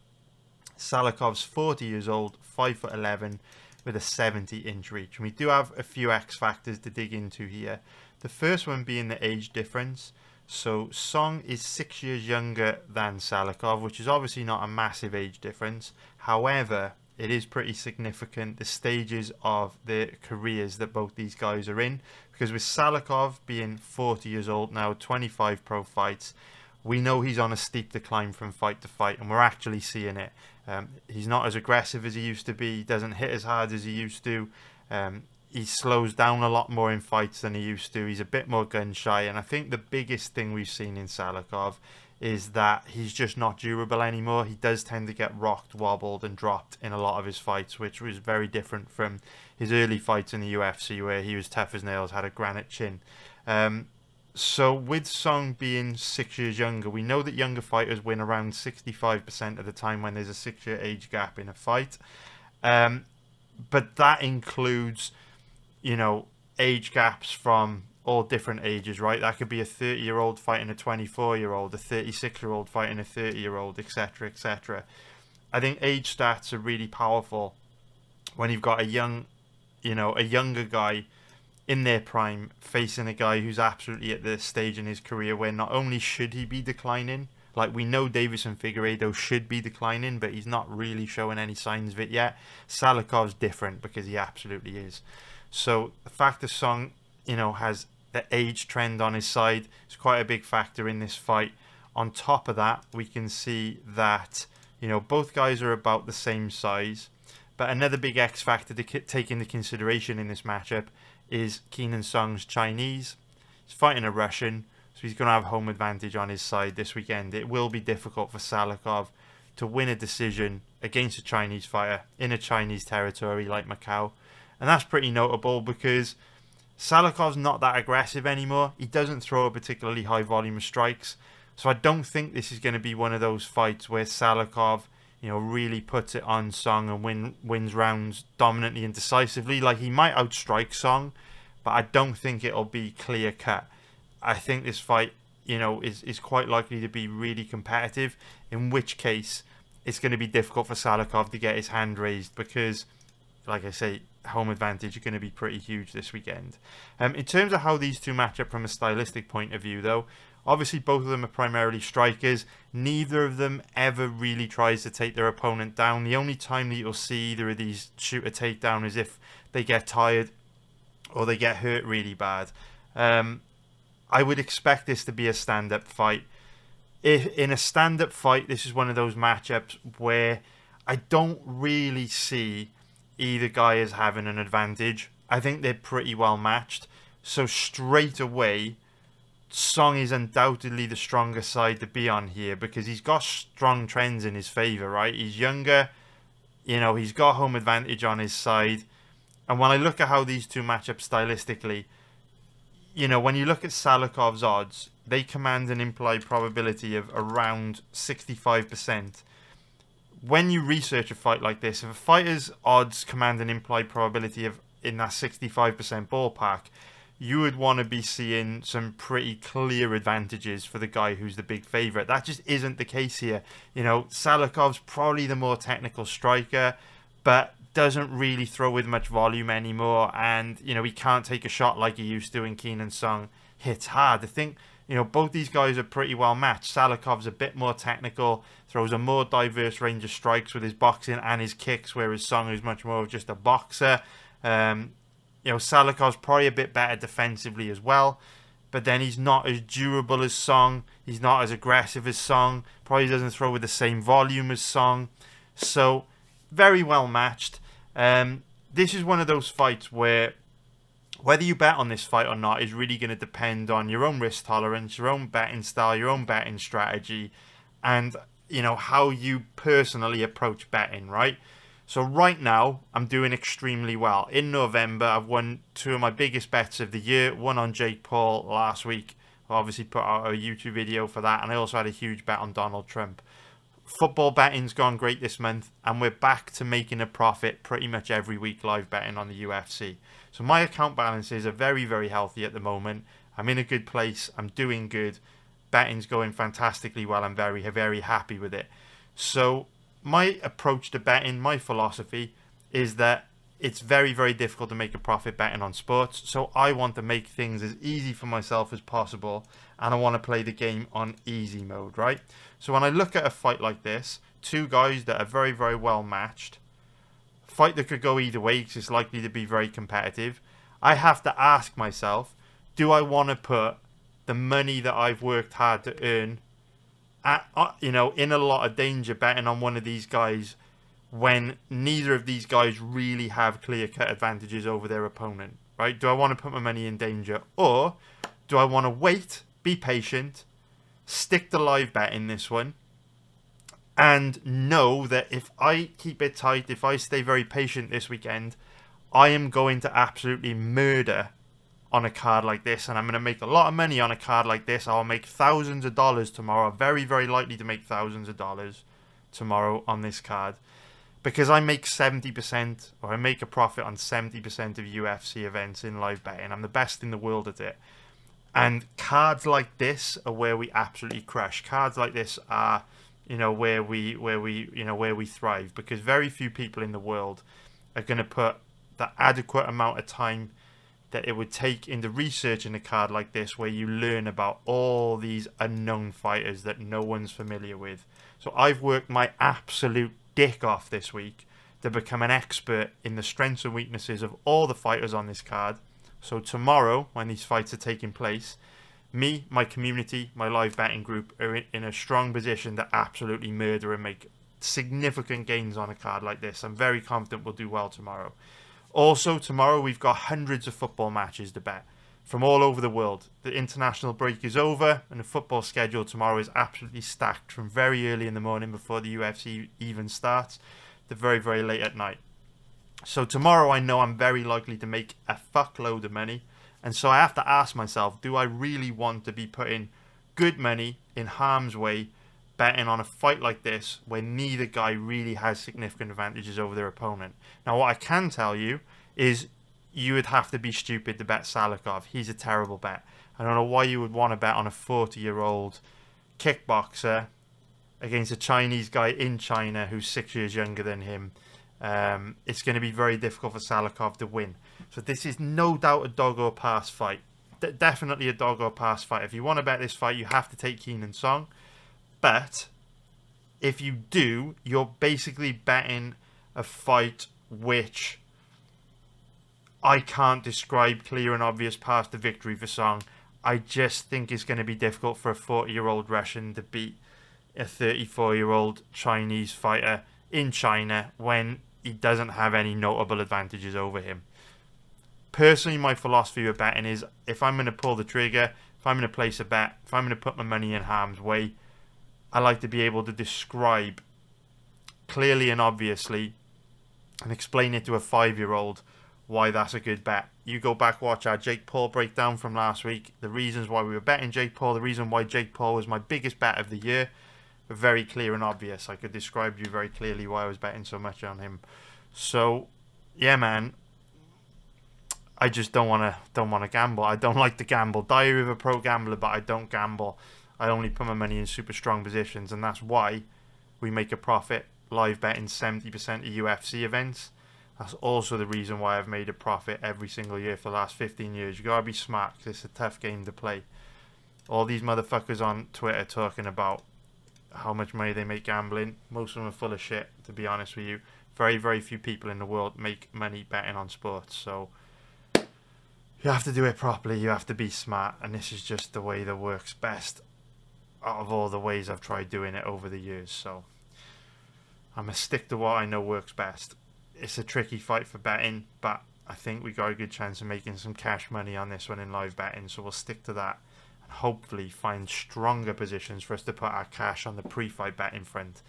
Salakov's 40 years old, 5 foot 11, with a 70-inch reach. And we do have a few X factors to dig into here. The first one being the age difference. So Song is 6 years younger than Salakov, which is obviously not a massive age difference. However, it is pretty significant, the stages of their careers that both these guys are in. Because with Salakov being 40 years old now, 25 pro fights, we know he's on a steep decline from fight to fight, and we're actually seeing it. He's not as aggressive as he used to be. He doesn't hit as hard as he used to. He slows down a lot more in fights than he used to. He's a bit more gun shy, and I think the biggest thing we've seen in Salakov is that he's just not durable anymore. He does tend to get rocked, wobbled, and dropped in a lot of his fights, which was very different from his early fights in the UFC, where he was tough as nails, had a granite chin. So with Song being 6 years younger, we know that younger fighters win around 65% of the time when there's a 6-year age gap in a fight. But that includes, you know, age gaps from all different ages, right? That could be a 30-year-old fighting a 24-year-old, a 36-year-old fighting a 30-year-old, etc., etc. I think age stats are really powerful when you've got a younger guy in their prime facing a guy who's absolutely at the stage in his career where not only should he be declining, like we know Davison Figueiredo should be declining, but he's not really showing any signs of it yet. Salakov's different because he absolutely is. So the fact that Song, has the age trend on his side is quite a big factor in this fight. On top of that, we can see that, both guys are about the same size. But another big X factor to take into consideration in this matchup is Kenan Song's Chinese. He's fighting a Russian, so he's going to have home advantage on his side this weekend. It will be difficult for Salakov to win a decision against a Chinese fighter in a Chinese territory like Macau. And that's pretty notable because Salakov's not that aggressive anymore. He doesn't throw a particularly high volume of strikes. So I don't think this is going to be one of those fights where Salakov, really puts it on Song and wins rounds dominantly and decisively. Like, he might outstrike Song, but I don't think it'll be clear cut. I think this fight, is quite likely to be really competitive, in which case it's going to be difficult for Salakov to get his hand raised because, like I say, home advantage are going to be pretty huge this weekend. In terms of how these two match up from a stylistic point of view, though, obviously both of them are primarily strikers. Neither of them ever really tries to take their opponent down. The only time that you'll see either of these shoot a takedown is if they get tired or they get hurt really bad. I would expect this to be a stand-up fight. If in a stand-up fight, this is one of those matchups where I don't really see either guy as having an advantage. I think they're pretty well matched. So straight away, Song is undoubtedly the stronger side to be on here because he's got strong trends in his favour, right? He's younger, he's got home advantage on his side. And when I look at how these two match up stylistically, when you look at Salakov's odds, they command an implied probability of around 65%. When you research a fight like this, if a fighter's odds command an implied probability of in that 65% ballpark, you would want to be seeing some pretty clear advantages for the guy who's the big favourite. That just isn't the case here. Salakov's probably the more technical striker, but doesn't really throw with much volume anymore. And, he can't take a shot like he used to, and Kenan Song hits hard. I think, both these guys are pretty well matched. Salakov's a bit more technical, throws a more diverse range of strikes with his boxing and his kicks, whereas Song is much more of just a boxer. Salakov's probably a bit better defensively as well, but then he's not as durable as Song. He's not as aggressive as Song. Probably doesn't throw with the same volume as Song. So, very well matched. This is one of those fights where whether you bet on this fight or not is really going to depend on your own risk tolerance, your own betting style, your own betting strategy, and, how you personally approach betting, right? So right now, I'm doing extremely well. In November, I've won two of my biggest bets of the year. One on Jake Paul last week. I obviously put out a YouTube video for that. And I also had a huge bet on Donald Trump. Football betting's gone great this month, and we're back to making a profit pretty much every week live betting on the UFC. So my account balances are very, very healthy at the moment. I'm in a good place. I'm doing good. Betting's going fantastically well. I'm very, very happy with it. So my approach to betting, my philosophy is that it's very, very difficult to make a profit betting on sports. So I want to make things as easy for myself as possible, and I want to play the game on easy mode, right? So when I look at a fight like this, two guys that are very, very well matched, fight that could go either way because it's likely to be very competitive, I have to ask myself, do I want to put the money that I've worked hard to earn at, in a lot of danger betting on one of these guys when neither of these guys really have clear-cut advantages over their opponent, right? Do I want to put my money in danger, or do I want to wait, be patient, stick to live bet in this one, and know that if I keep it tight, if I stay very patient this weekend, I am going to absolutely murder on a card like this, and I'm going to make a lot of money on a card like this. I'll make thousands of dollars tomorrow. Very, very likely to make thousands of dollars tomorrow on this card, because I make 70%, or I make a profit on 70% of UFC events in live betting. I'm the best in the world at it. And cards like this are where we absolutely crush. Cards like this are, where we thrive, because very few people in the world are going to put the adequate amount of time that it would take into researching a card like this, where you learn about all these unknown fighters that no one's familiar with. So I've worked my absolute dick off this week to become an expert in the strengths and weaknesses of all the fighters on this card. So tomorrow, when these fights are taking place, me, my community, my live betting group are in a strong position to absolutely murder and make significant gains on a card like this. I'm very confident we'll do well tomorrow. Also, tomorrow we've got hundreds of football matches to bet from all over the world. The international break is over, and the football schedule tomorrow is absolutely stacked from very early in the morning before the UFC even starts to very, very late at night. So tomorrow I know I'm very likely to make a fuckload of money, and so I have to ask myself, do I really want to be putting good money in harm's way betting on a fight like this where neither guy really has significant advantages over their opponent? Now, what I can tell you is you would have to be stupid to bet Salikov. He's a terrible bet. I don't know why you would want to bet on a 40-year-old kickboxer against a Chinese guy in China who's 6 years younger than him. It's going to be very difficult for Salikov to win. So this is no doubt a dog or pass fight. Definitely a dog or pass fight. If you want to bet this fight, you have to take Keenan Song. But if you do, you're basically betting a fight which I can't describe clear and obvious path to victory for Song. I just think it's going to be difficult for a 40-year-old Russian to beat a 34-year-old Chinese fighter in China when he doesn't have any notable advantages over him. Personally, my philosophy with betting is, if I'm going to pull the trigger, if I'm going to place a bet, if I'm going to put my money in harm's way, I like to be able to describe clearly and obviously and explain it to a 5-year-old why that's a good bet. You go back, watch our Jake Paul breakdown from last week. The reasons why we were betting Jake Paul, the reason why Jake Paul was my biggest bet of the year, were very clear and obvious. I could describe to you very clearly why I was betting so much on him. So, yeah, man, I just don't want to gamble. I don't like to gamble. Diary of a pro gambler, but I don't gamble. I only put my money in super strong positions, and that's why we make a profit live betting 70% of UFC events. That's also the reason why I've made a profit every single year for the last 15 years. You gotta be smart, because it's a tough game to play. All these motherfuckers on Twitter talking about how much money they make gambling, most of them are full of shit, to be honest with you. Very, very few people in the world make money betting on sports, so you have to do it properly, you have to be smart, and this is just the way that works best out of all the ways I've tried doing it over the years. So I'm going to stick to what I know works best. It's a tricky fight for betting, but I think we got a good chance of making some cash money on this one in live betting, so we'll stick to that and hopefully find stronger positions for us to put our cash on the pre-fight betting front.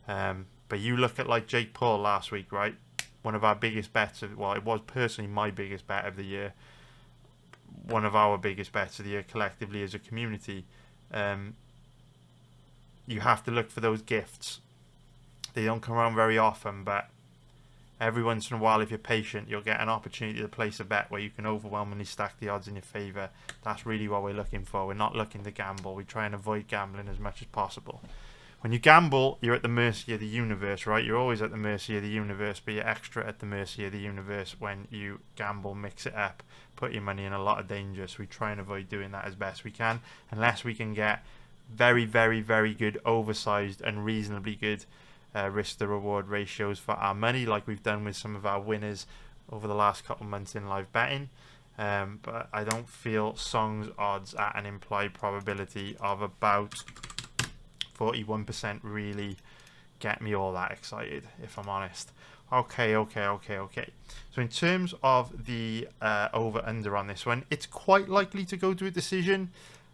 But you look at like Jake Paul last week, right? One of our biggest bets, well, it was personally my biggest bet of the year, one of our biggest bets of the year collectively as a community. You have to look for those gifts. They don't come around very often, but every once in a while, if you're patient, you'll get an opportunity to place a bet where you can overwhelmingly stack the odds in your favour. That's really what we're looking for. We're not looking to gamble. We try and avoid gambling as much as possible. When you gamble, you're at the mercy of the universe, right? You're always at the mercy of the universe, but you're extra at the mercy of the universe when you gamble, mix it up, put your money in a lot of danger. So we try and avoid doing that as best we can, unless we can get very, very, very good, oversized and reasonably good risk to reward ratios for our money, like we've done with some of our winners over the last couple of months in live betting. But I don't feel Song's odds at an implied probability of about 41% really get me all that excited, if I'm honest. Okay. So in terms of the over-under on this one, it's quite likely to go to a decision.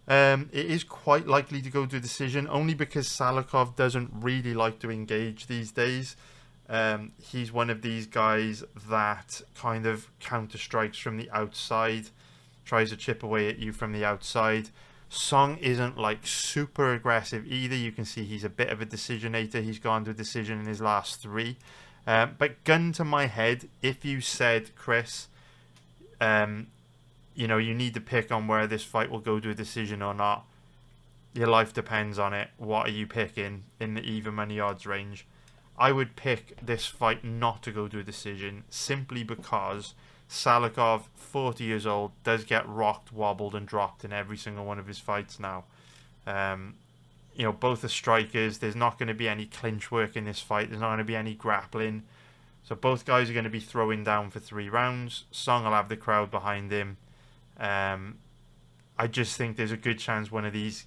It is quite likely to go to a decision only because Salikov doesn't really like to engage these days. He's one of these guys that kind of counter strikes from the outside, tries to chip away at you from the outside. Song isn't like super aggressive either. You can see he's a bit of a decisionator. He's gone to a decision in his last 3. But gun to my head, if you said, Chris, you know, you need to pick on where this fight will go to a decision or not, your life depends on it. What are you picking in the even money odds range? I would pick this fight not to go to a decision simply because Salikov, 40 years old, does get rocked, wobbled and dropped in every single one of his fights now. You know, both are strikers. There's not going to be any clinch work in this fight. There's not going to be any grappling. So both guys are going to be throwing down for 3 rounds. Song will have the crowd behind him. I just think there's a good chance one of these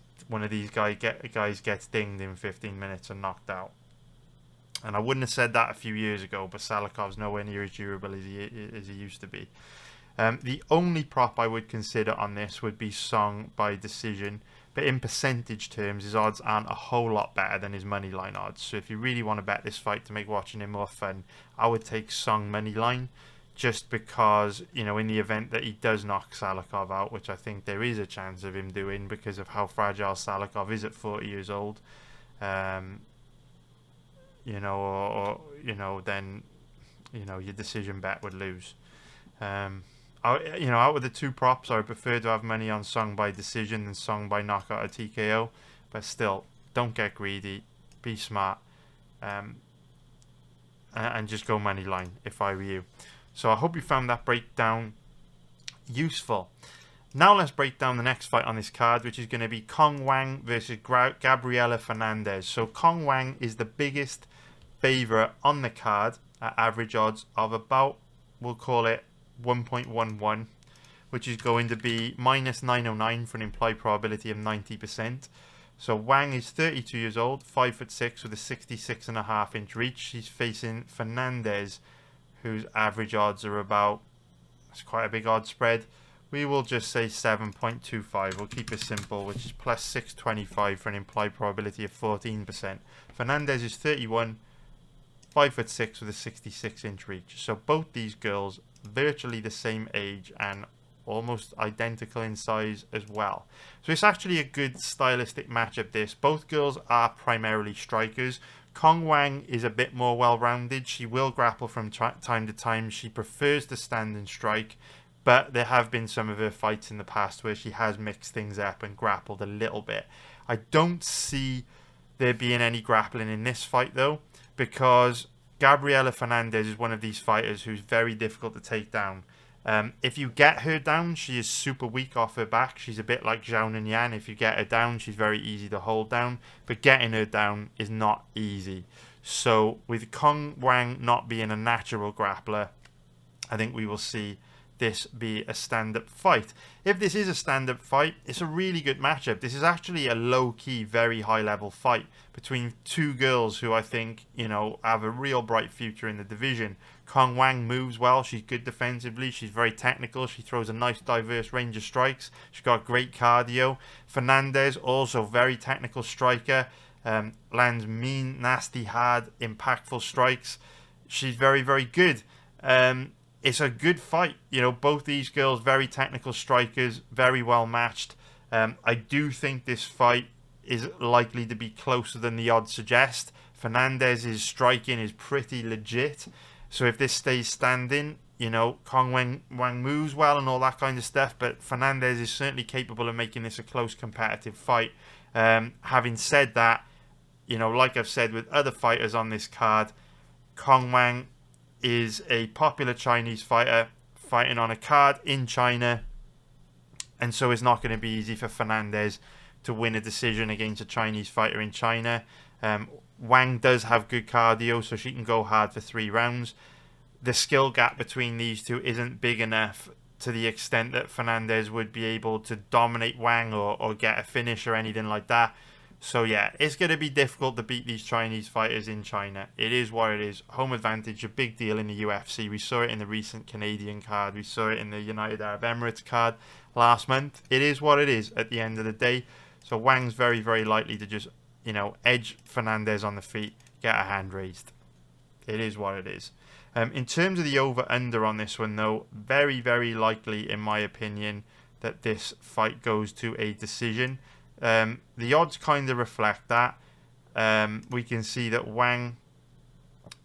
guys gets dinged in 15 minutes and knocked out. And I wouldn't have said that a few years ago, but Salikov's nowhere near as durable as he used to be. The only prop I would consider on this would be Song by decision, but in percentage terms, his odds aren't a whole lot better than his money line odds. So if you really want to bet this fight to make watching him more fun, I would take Song money line, just because, you know, in the event that he does knock Salikov out, which I think there is a chance of him doing because of how fragile Salikov is at 40 years old, you know, or you know, then, you know, your decision bet would lose. You know, out of the 2 props, I would prefer to have money on Song by decision than Song by knockout or TKO. But still, don't get greedy, be smart, and just go money line if I were you. So I hope you found that breakdown useful. Now let's break down the next fight on this card, which is going to be Kong Wang versus Gabriela Fernandez. So Kong Wang is the biggest favourite on the card at average odds of about, we'll call it 1.11, which is going to be minus 909 for an implied probability of 90%. So Wang is 32 years old, 5'6" with a 66.5 inch reach. She's facing Fernandez, whose average odds are about, it's quite a big odd spread. We will just say 7.25. We'll keep it simple, which is plus 625 for an implied probability of 14%. Fernandez is 31, 5'6" with a 66 inch reach. So both these girls virtually the same age and almost identical in size as well. So it's actually a good stylistic matchup this. Both girls are primarily strikers. Kong Wang is a bit more well-rounded. She will grapple from time to time. She prefers to stand and strike, but there have been some of her fights in the past where she has mixed things up and grappled a little bit. I don't see there being any grappling in this fight though, because Gabriela Fernandez is one of these fighters who's very difficult to take down. If you get her down, she is super weak off her back. She's a bit like Zhao Nunyan. If you get her down, she's very easy to hold down. But getting her down is not easy. So with Kong Wang not being a natural grappler, I think we will see this be a stand-up fight. If this is a stand-up fight, it's a really good matchup. This is actually a low-key, very high-level fight between 2 girls who I think, you know, have a real bright future in the division. Kong Wang moves well. She's good defensively. She's very technical. She throws a nice, diverse range of strikes. She's got great cardio. Fernandez, also very technical striker. Lands mean, nasty, hard, impactful strikes. She's very, very good. It's a good fight. You know, both these girls, very technical strikers, very well matched. I do think this fight is likely to be closer than the odds suggest. Fernandez's striking is pretty legit. So if this stays standing, you know, Wang moves well and all that kind of stuff, but Fernandez is certainly capable of making this a close competitive fight. Having said that, you know, like I've said with other fighters on this card, Wang is a popular Chinese fighter fighting on a card in China, and so it's not going to be easy for Fernandez to win a decision against a Chinese fighter in China. Wang does have good cardio, so she can go hard for 3 rounds. The skill gap between these two isn't big enough to the extent that Fernandez would be able to dominate Wang or get a finish or anything like that. So yeah, it's going to be difficult to beat these Chinese fighters in China. It is what it is. Home advantage, a big deal in the UFC. We saw it in the recent Canadian card. We saw it in the United Arab Emirates card last month. It is what it is at the end of the day. So Wang's very, very likely to just, you know, edge Fernandez on the feet, get a hand raised. It is what it is. In terms of the over-under on this one, though, very, very likely, in my opinion, that this fight goes to a decision. The odds kind of reflect that. We can see that Wang,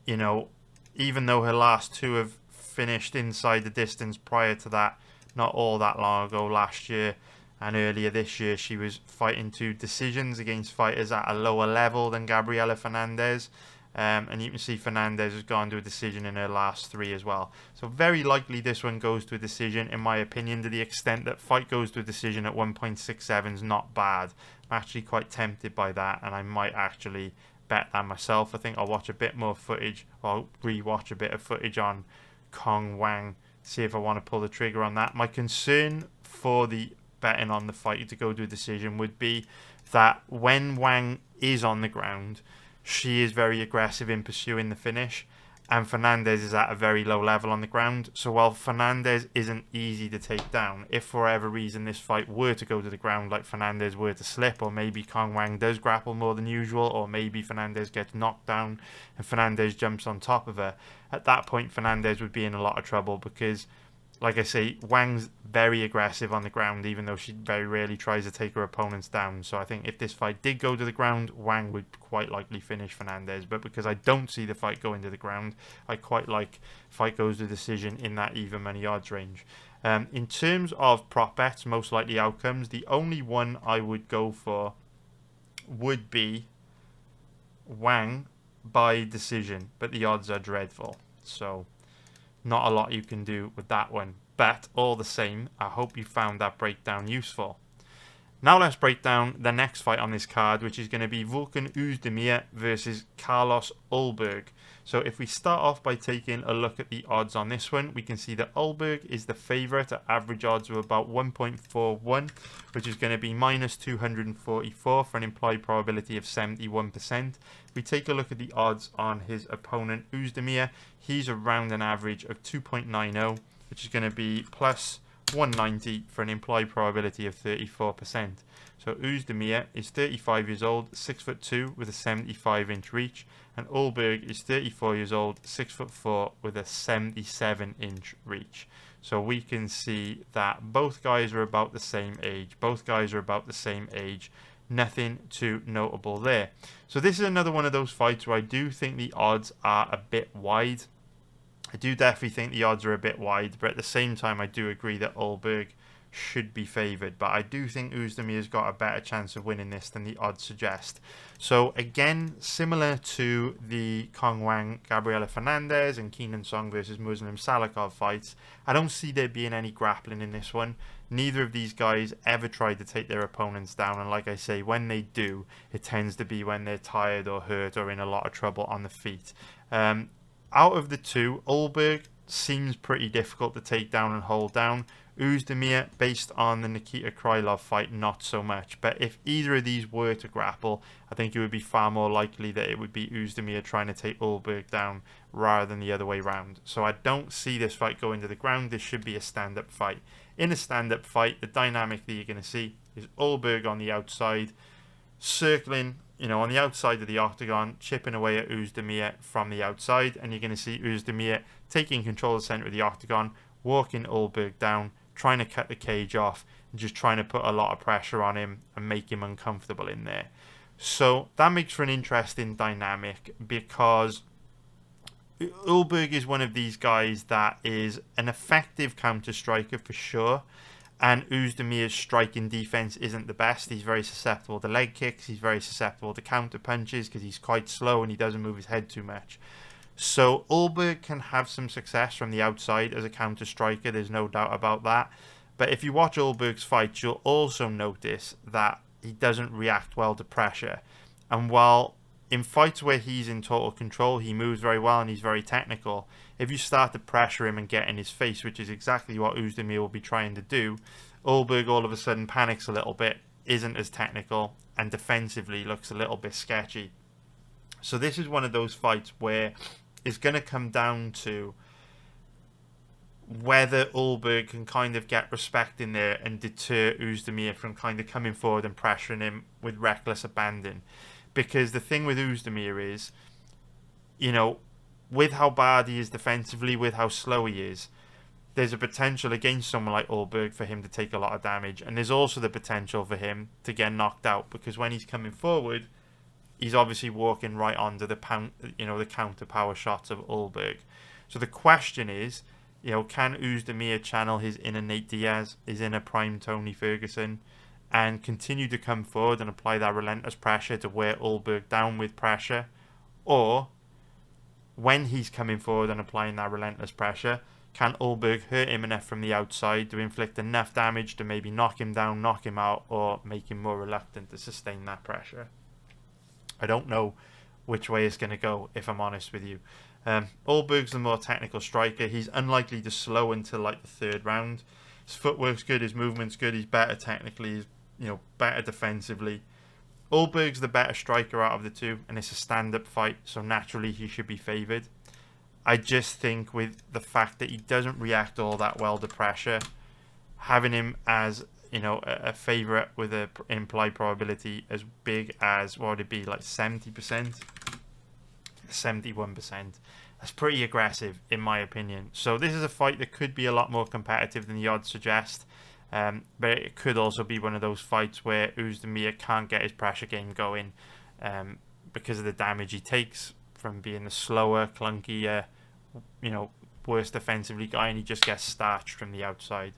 you know, even though her last 2 have finished inside the distance prior to that, not all that long ago, last year and earlier this year, she was fighting to decisions against fighters at a lower level than Gabriela Fernandez. And you can see Fernandez has gone to a decision in her last 3 as well. So very likely this one goes to a decision, in my opinion, to the extent that fight goes to a decision at 1.67 is not bad. I'm actually quite tempted by that, and I might actually bet that myself. I think I'll watch a bit more footage, or I'll re-watch a bit of footage on Wang, see if I want to pull the trigger on that. My concern for the betting on the fight to go to a decision would be that when Wang is on the ground, she is very aggressive in pursuing the finish, and Fernandez is at a very low level on the ground. So while Fernandez isn't easy to take down, if for whatever reason this fight were to go to the ground, like Fernandez were to slip, or maybe Wang does grapple more than usual, or maybe Fernandez gets knocked down and Fernandez jumps on top of her, at that point Fernandez would be in a lot of trouble, because like I say, Wang's very aggressive on the ground, even though she very rarely tries to take her opponents down. So I think if this fight did go to the ground, Wang would quite likely finish Fernandez. But because I don't see the fight going to the ground, I quite like fight goes to decision in that even money odds range. In terms of prop bets, most likely outcomes, the only one I would go for would be Wang by decision, but the odds are dreadful. So not a lot you can do with that one, but all the same, I hope you found that breakdown useful. Now let's break down the next fight on this card, which is going to be Volkan Oezdemir versus Carlos Ulberg. So if we start off by taking a look at the odds on this one, we can see that Ulberg is the favourite at average odds of about 1.41, which is going to be minus 244 for an implied probability of 71%. If we take a look at the odds on his opponent Oezdemir, he's around an average of 2.90, which is going to be plus 190 for an implied probability of 34%. So Oezdemir is 35 years old, 6'2" with a 75-inch reach, and Ulberg is 34 years old, 6'4" with a 77-inch reach. So we can see that both guys are about the same age. Nothing too notable there. So this is another one of those fights where I do think the odds are a bit wide. I do definitely think the odds are a bit wide, but at the same time I do agree that Ulberg should be favoured. But I do think Oezdemir's got a better chance of winning this than the odds suggest. So again, similar to the Wang, Gabriela Fernandez and Keenan Song versus Muslim Salikov fights, I don't see there being any grappling in this one. Neither of these guys ever tried to take their opponents down, and like I say, when they do, it tends to be when they're tired or hurt or in a lot of trouble on the feet. Out of the two, Ulberg seems pretty difficult to take down and hold down. Oezdemir, based on the Nikita Krylov fight, not so much. But if either of these were to grapple, I think it would be far more likely that it would be Oezdemir trying to take Ulberg down rather than the other way round. So I don't see this fight going to the ground. This should be a stand-up fight. In a stand-up fight, the dynamic that you're going to see is Ulberg on the outside, circling, on the outside of the octagon, chipping away at Oezdemir from the outside, and you're going to see Oezdemir taking control of the centre of the octagon, walking Ulberg down, trying to cut the cage off, and just trying to put a lot of pressure on him and make him uncomfortable in there. So that makes for an interesting dynamic, because Ulberg is one of these guys that is an effective counter striker for sure, and Uzdemir's striking defense isn't the best. He's very susceptible to leg kicks, he's very susceptible to counter punches because he's quite slow and he doesn't move his head too much. So Ulberg can have some success from the outside as a counter striker, there's no doubt about that. But if you watch Ulberg's fights, you'll also notice that he doesn't react well to pressure. And while in fights where he's in total control, he moves very well and he's very technical, if you start to pressure him and get in his face, which is exactly what Uzdemir will be trying to do, Ulberg all of a sudden panics a little bit, isn't as technical, and defensively looks a little bit sketchy. So this is one of those fights where it's going to come down to whether Ulberg can kind of get respect in there and deter Uzdemir from kind of coming forward and pressuring him with reckless abandon. Because the thing with Uzdemir is, you know, with how bad he is defensively, with how slow he is, there's a potential against someone like Ulberg for him to take a lot of damage. And there's also the potential for him to get knocked out, because when he's coming forward, he's obviously walking right onto the counter power shots of Ulberg. So the question is, you know, can Uzdemir channel his inner Nate Diaz, his inner prime Tony Ferguson, and continue to come forward and apply that relentless pressure to wear Ulberg down with pressure? Or, when he's coming forward and applying that relentless pressure, can Ulberg hurt him enough from the outside to inflict enough damage to maybe knock him down, knock him out, or make him more reluctant to sustain that pressure? I don't know which way it's going to go, if I'm honest with you. Ulberg's the more technical striker. He's unlikely to slow until like the third round. His footwork's good, his movement's good, he's better technically, he's better defensively. Ulberg's the better striker out of the two, and it's a stand-up fight, so naturally he should be favoured. I just think with the fact that he doesn't react all that well to pressure, having him as a favourite with an implied probability as big as, what would it be, like 70%? 71%. That's pretty aggressive in my opinion. So this is a fight that could be a lot more competitive than the odds suggest. But it could also be one of those fights where Uzdemir can't get his pressure game going because of the damage he takes from being the slower, clunky, worse defensively guy, and he just gets starched from the outside.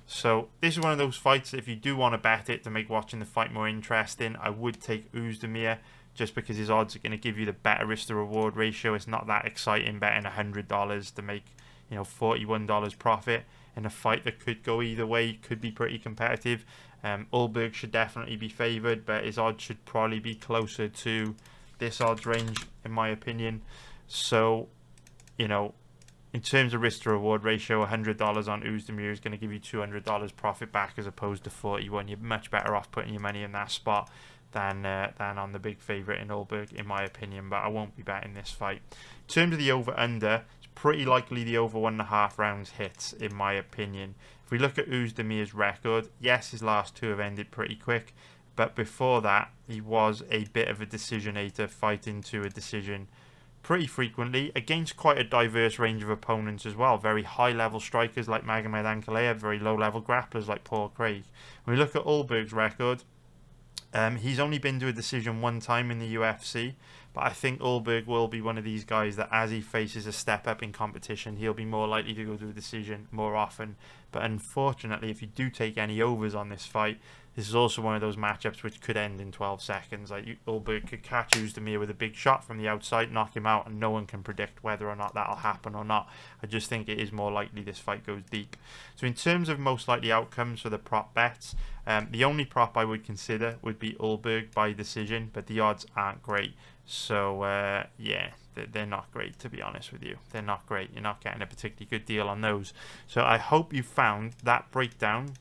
So this is one of those fights, if you do want to bet it to make watching the fight more interesting, I would take Uzdemir, just because his odds are going to give you the better risk to reward ratio. It's not that exciting betting $100 to make $41 profit in a fight that could go either way, could be pretty competitive. Ulberg should definitely be favoured, but his odds should probably be closer to this odds range in my opinion. So, in terms of risk to reward ratio, $100 on Uzdemir is going to give you $200 profit back as opposed to 41. You're much better off putting your money in that spot than on the big favourite in Ulberg, in my opinion, but I won't be betting this fight. In terms of the over-under, it's pretty likely the over 1.5 rounds hits, in my opinion. If we look at Uzdemir's record, yes, his last two have ended pretty quick, but before that, he was a bit of a decisionator, fighting to a decision pretty frequently against quite a diverse range of opponents as well. Very high-level strikers like Magomed Ankalaev, very low-level grapplers like Paul Craig. When we look at Ulberg's record, he's only been to a decision one time in the UFC, but I think Ulberg will be one of these guys that as he faces a step up in competition, he'll be more likely to go to a decision more often. But unfortunately, if you do take any overs on this fight, this is also one of those matchups which could end in 12 seconds. Like Ulberg could catch Uzdemir with a big shot from the outside, knock him out, and no one can predict whether or not that'll happen or not. I just think it is more likely this fight goes deep. So in terms of most likely outcomes for the prop bets, the only prop I would consider would be Ulberg by decision, but the odds aren't great. So yeah, they're not great, to be honest with you. They're not great. You're not getting a particularly good deal on those. So I hope you found that breakdown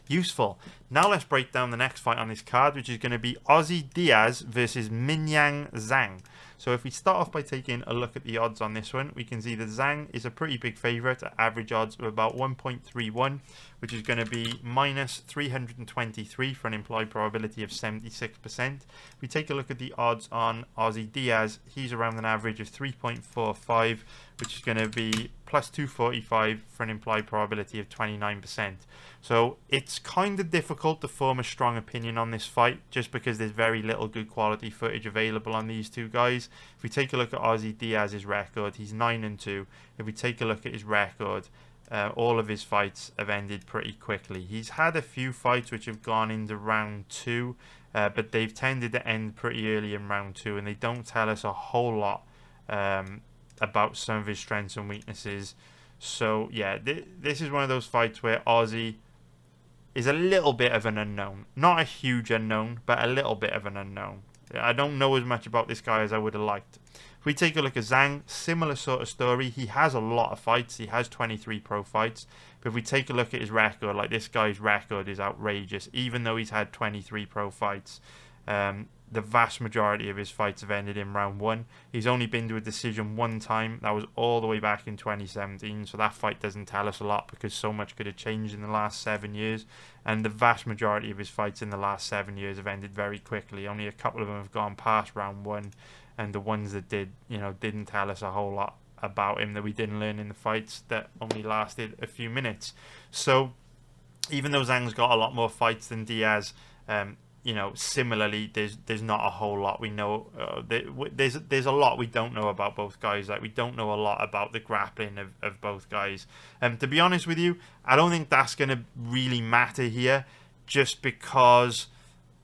useful. Now let's break down the next fight on this card, which is going to be Ozzy Diaz versus Minyang Zhang. So if we start off by taking a look at the odds on this one, we can see that Zhang is a pretty big favourite at average odds of about 1.31, which is going to be minus 323 for an implied probability of 76%. If we take a look at the odds on Ozzy Diaz, he's around an average of 3.45, which is going to be plus 245 for an implied probability of 29%. So it's kind of difficult to form a strong opinion on this fight just because there's very little good quality footage available on these two guys. If we take a look at Ozzy Diaz's record, he's 9-2. If we take a look at his record, all of his fights have ended pretty quickly. He's had a few fights which have gone into round 2, but they've tended to end pretty early in round 2, and they don't tell us a whole lot about some of his strengths and weaknesses. So yeah, this is one of those fights where Ozzy is a little bit of an unknown. Not a huge unknown, but a little bit of an unknown. I don't know as much about this guy as I would have liked. If we take a look at Zhang, similar sort of story. He has a lot of fights. He has 23 pro fights. But if we take a look at his record, like this guy's record is outrageous. Even though he's had 23 pro fights, the vast majority of his fights have ended in round 1. He's only been to a decision one time. That was all the way back in 2017. So that fight doesn't tell us a lot because so much could have changed in the last 7 years. And the vast majority of his fights in the last 7 years have ended very quickly. Only a couple of them have gone past round 1. And the ones that did, didn't tell us a whole lot about him that we didn't learn in the fights that only lasted a few minutes. So even though Zhang's got a lot more fights than Diaz, similarly, there's not a whole lot we know. There's a lot we don't know about both guys. Like, we don't know a lot about the grappling of both guys. To be honest with you, I don't think that's going to really matter here, just because,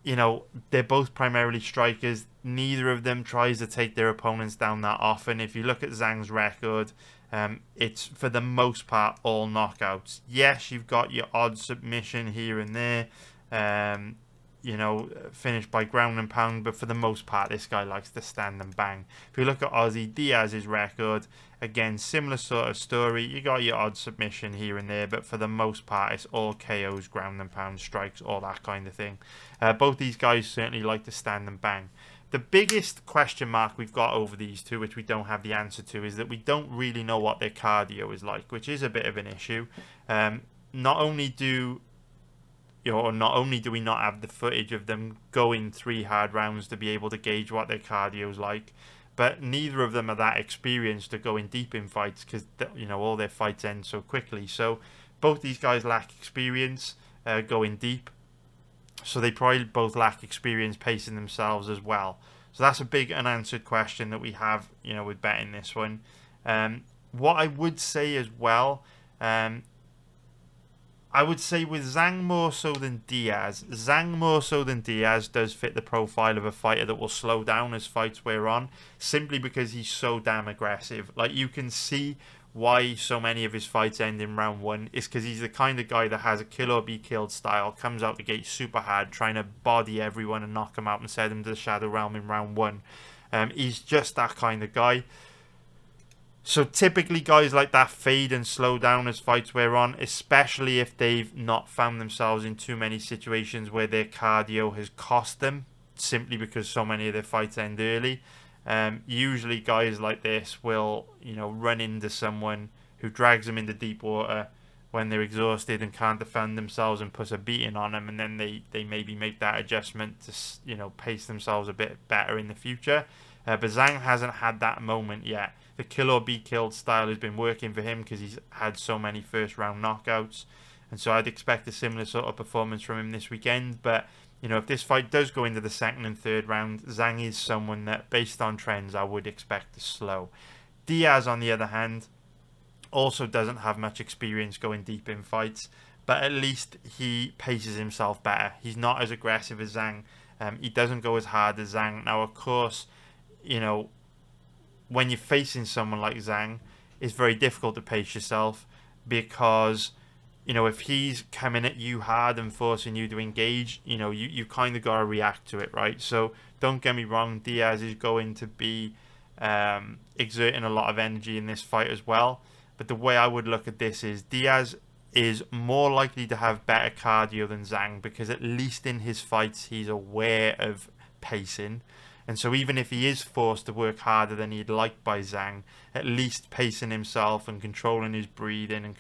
they're both primarily strikers. Neither of them tries to take their opponents down that often. If you look at Zhang's record, it's for the most part all knockouts. Yes, you've got your odd submission here and there. Finished by ground and pound, but for the most part, this guy likes to stand and bang. If you look at Ozzy Diaz's record, again, similar sort of story. You got your odd submission here and there, but for the most part, it's all KOs, ground and pound strikes, all that kind of thing. Both these guys certainly like to stand and bang. The biggest question mark we've got over these two, which we don't have the answer to, is that we don't really know what their cardio is like, which is a bit of an issue. Not only do we not have the footage of them going 3 hard rounds to be able to gauge what their cardio is like, but neither of them are that experienced to going deep in fights because all their fights end so quickly. So both these guys lack experience going deep, so they probably both lack experience pacing themselves as well. So that's a big unanswered question that we have, with betting this one. What I would say as well, I would say with Zhang more so than Diaz does fit the profile of a fighter that will slow down as fights wear on, simply because he's so damn aggressive. Like, you can see why so many of his fights end in round 1 is because he's the kind of guy that has a kill or be killed style, comes out the gate super hard, trying to body everyone and knock them out and send them to the Shadow Realm in round 1. He's just that kind of guy. So typically guys like that fade and slow down as fights wear on, especially if they've not found themselves in too many situations where their cardio has cost them, simply because so many of their fights end early. Usually guys like this will, run into someone who drags them into deep water when they're exhausted and can't defend themselves and puts a beating on them, and then they maybe make that adjustment to, pace themselves a bit better in the future. But Zhang hasn't had that moment yet. The kill or be killed style has been working for him because he's had so many first round knockouts, and so I'd expect a similar sort of performance from him this weekend. But if this fight does go into the second and third round, Zhang is someone that, based on trends, I would expect to slow. Diaz, on the other hand, also doesn't have much experience going deep in fights, but at least he paces himself better. He's not as aggressive as Zhang. He doesn't go as hard as Zhang. Now, of course, when you're facing someone like Zhang, it's very difficult to pace yourself because, if he's coming at you hard and forcing you to engage, you kind of got to react to it, right? So don't get me wrong, Diaz is going to be exerting a lot of energy in this fight as well. But the way I would look at this is Diaz is more likely to have better cardio than Zhang, because at least in his fights he's aware of pacing. And so even if he is forced to work harder than he'd like by Zhang, at least pacing himself and controlling his breathing and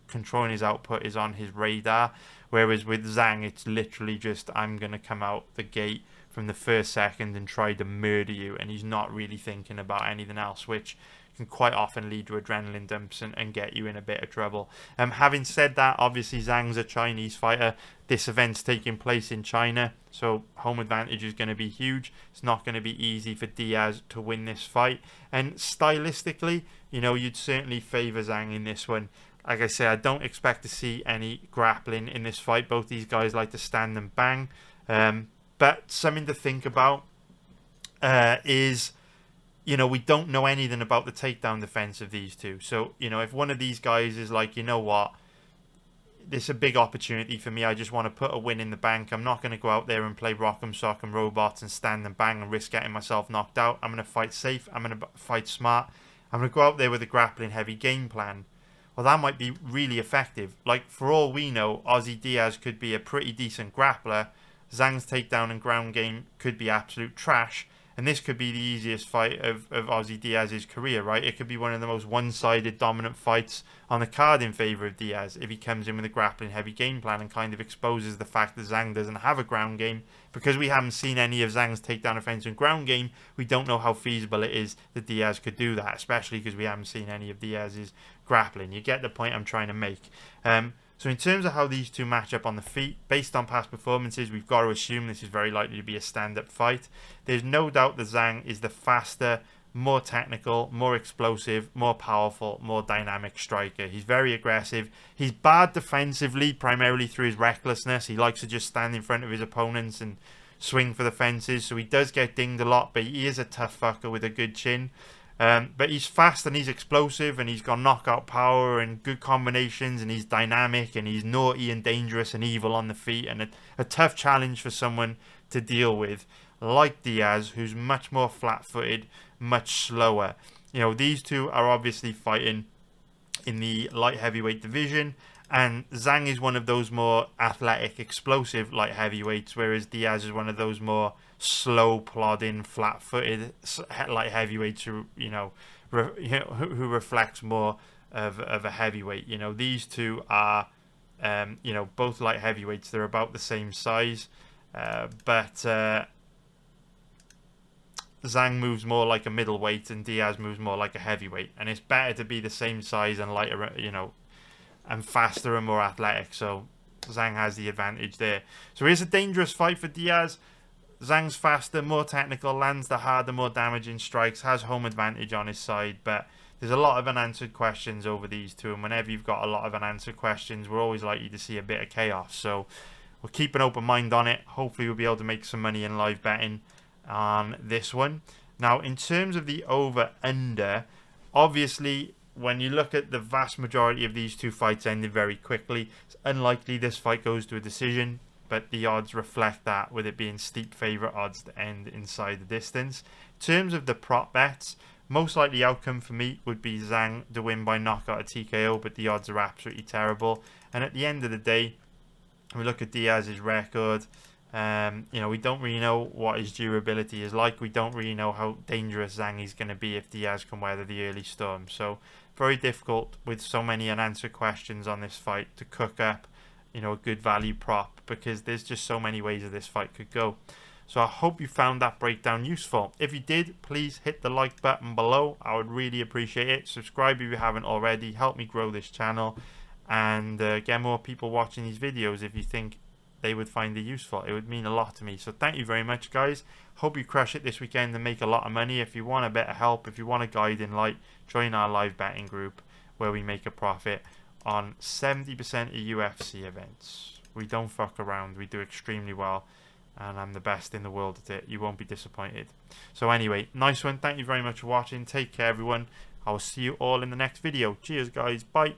controlling his output is on his radar. Whereas with Zhang, it's literally just, I'm going to come out the gate from the first second and try to murder you. And he's not really thinking about anything else, which can quite often lead to adrenaline dumps and get you in a bit of trouble. Having said that, obviously Zhang's a Chinese fighter. This event's taking place in China, so home advantage is going to be huge. It's not going to be easy for Diaz to win this fight. And stylistically, you know, you'd certainly favour Zhang in this one. Like I say, I don't expect to see any grappling in this fight. Both these guys like to stand and bang. But something to think about is, you know, we don't know anything about the takedown defense of these two. So, you know, if one of these guys is like, you know what, this is a big opportunity for me, I just want to put a win in the bank, I'm not going to go out there and play rock'em sock'em robots and stand and bang and risk getting myself knocked out. I'm going to fight safe, I'm going to fight smart, I'm going to go out there with a grappling heavy game plan. Well, that might be really effective. Like, for all we know, Ozzy Diaz could be a pretty decent grappler. Zhang's takedown and ground game could be absolute trash. And this could be the easiest fight of Ozzy Diaz's career, right? It could be one of the most one-sided dominant fights on the card in favour of Diaz if he comes in with a grappling heavy game plan and kind of exposes the fact that Zhang doesn't have a ground game. Because we haven't seen any of Zhang's takedown offense and ground game, we don't know how feasible it is that Diaz could do that, especially because we haven't seen any of Diaz's grappling. You get the point I'm trying to make. So in terms of how these two match up on the feet, based on past performances, we've got to assume this is very likely to be a stand-up fight. There's no doubt that Zhang is the faster, more technical, more explosive, more powerful, more dynamic striker. He's very aggressive. He's bad defensively, primarily through his recklessness. He likes to just stand in front of his opponents and swing for the fences, so he does get dinged a lot, but he is a tough fucker with a good chin. But he's fast and he's explosive and he's got knockout power and good combinations and he's dynamic and he's naughty and dangerous and evil on the feet and a tough challenge for someone to deal with, like Diaz, who's much more flat-footed, much slower. You know, these two are obviously fighting in the light heavyweight division, and Zhang is one of those more athletic, explosive light heavyweights, whereas Diaz is one of those more slow, plodding, flat-footed light heavyweights who, who reflects more of a heavyweight. You know, these two are, both light heavyweights. They're about the same size, but Zhang moves more like a middleweight and Diaz moves more like a heavyweight, and it's better to be the same size and lighter, and faster and more athletic. So Zhang has the advantage there. So it's a dangerous fight for Diaz. Zhang's faster, more technical, lands the harder, more damaging strikes, has home advantage on his side, but there's a lot of unanswered questions over these two, and whenever you've got a lot of unanswered questions, we're always likely to see a bit of chaos. So we'll keep an open mind on it. Hopefully we'll be able to make some money in live betting on this one. Now, in terms of the over-under, obviously, when you look at the vast majority of these two fights ended very quickly, it's unlikely this fight goes to a decision, but the odds reflect that, with it being steep favourite odds to end inside the distance. In terms of the prop bets, most likely outcome for me would be Zhang to win by knockout or TKO, but the odds are absolutely terrible. And at the end of the day, we look at Diaz's record. We don't really know what his durability is like. We don't really know how dangerous Zhang is going to be if Diaz can weather the early storm. So very difficult with so many unanswered questions on this fight to cook up, a good value prop, because there's just so many ways that this fight could go. So I hope you found that breakdown useful. If you did, please hit the like button below. I would really appreciate it. Subscribe if you haven't already. Help me grow this channel and get more people watching these videos if you think they would find it useful. It would mean a lot to me. So thank you very much, guys. Hope you crush it this weekend and make a lot of money. If you want a bit of help, if you want a guide in light, join our live betting group where we make a profit on 70% of UFC events. We don't fuck around. We do extremely well, and I'm the best in the world at it. You won't be disappointed. So anyway, nice one. Thank you very much for watching. Take care, everyone. I will see you all in the next video. Cheers, guys. Bye.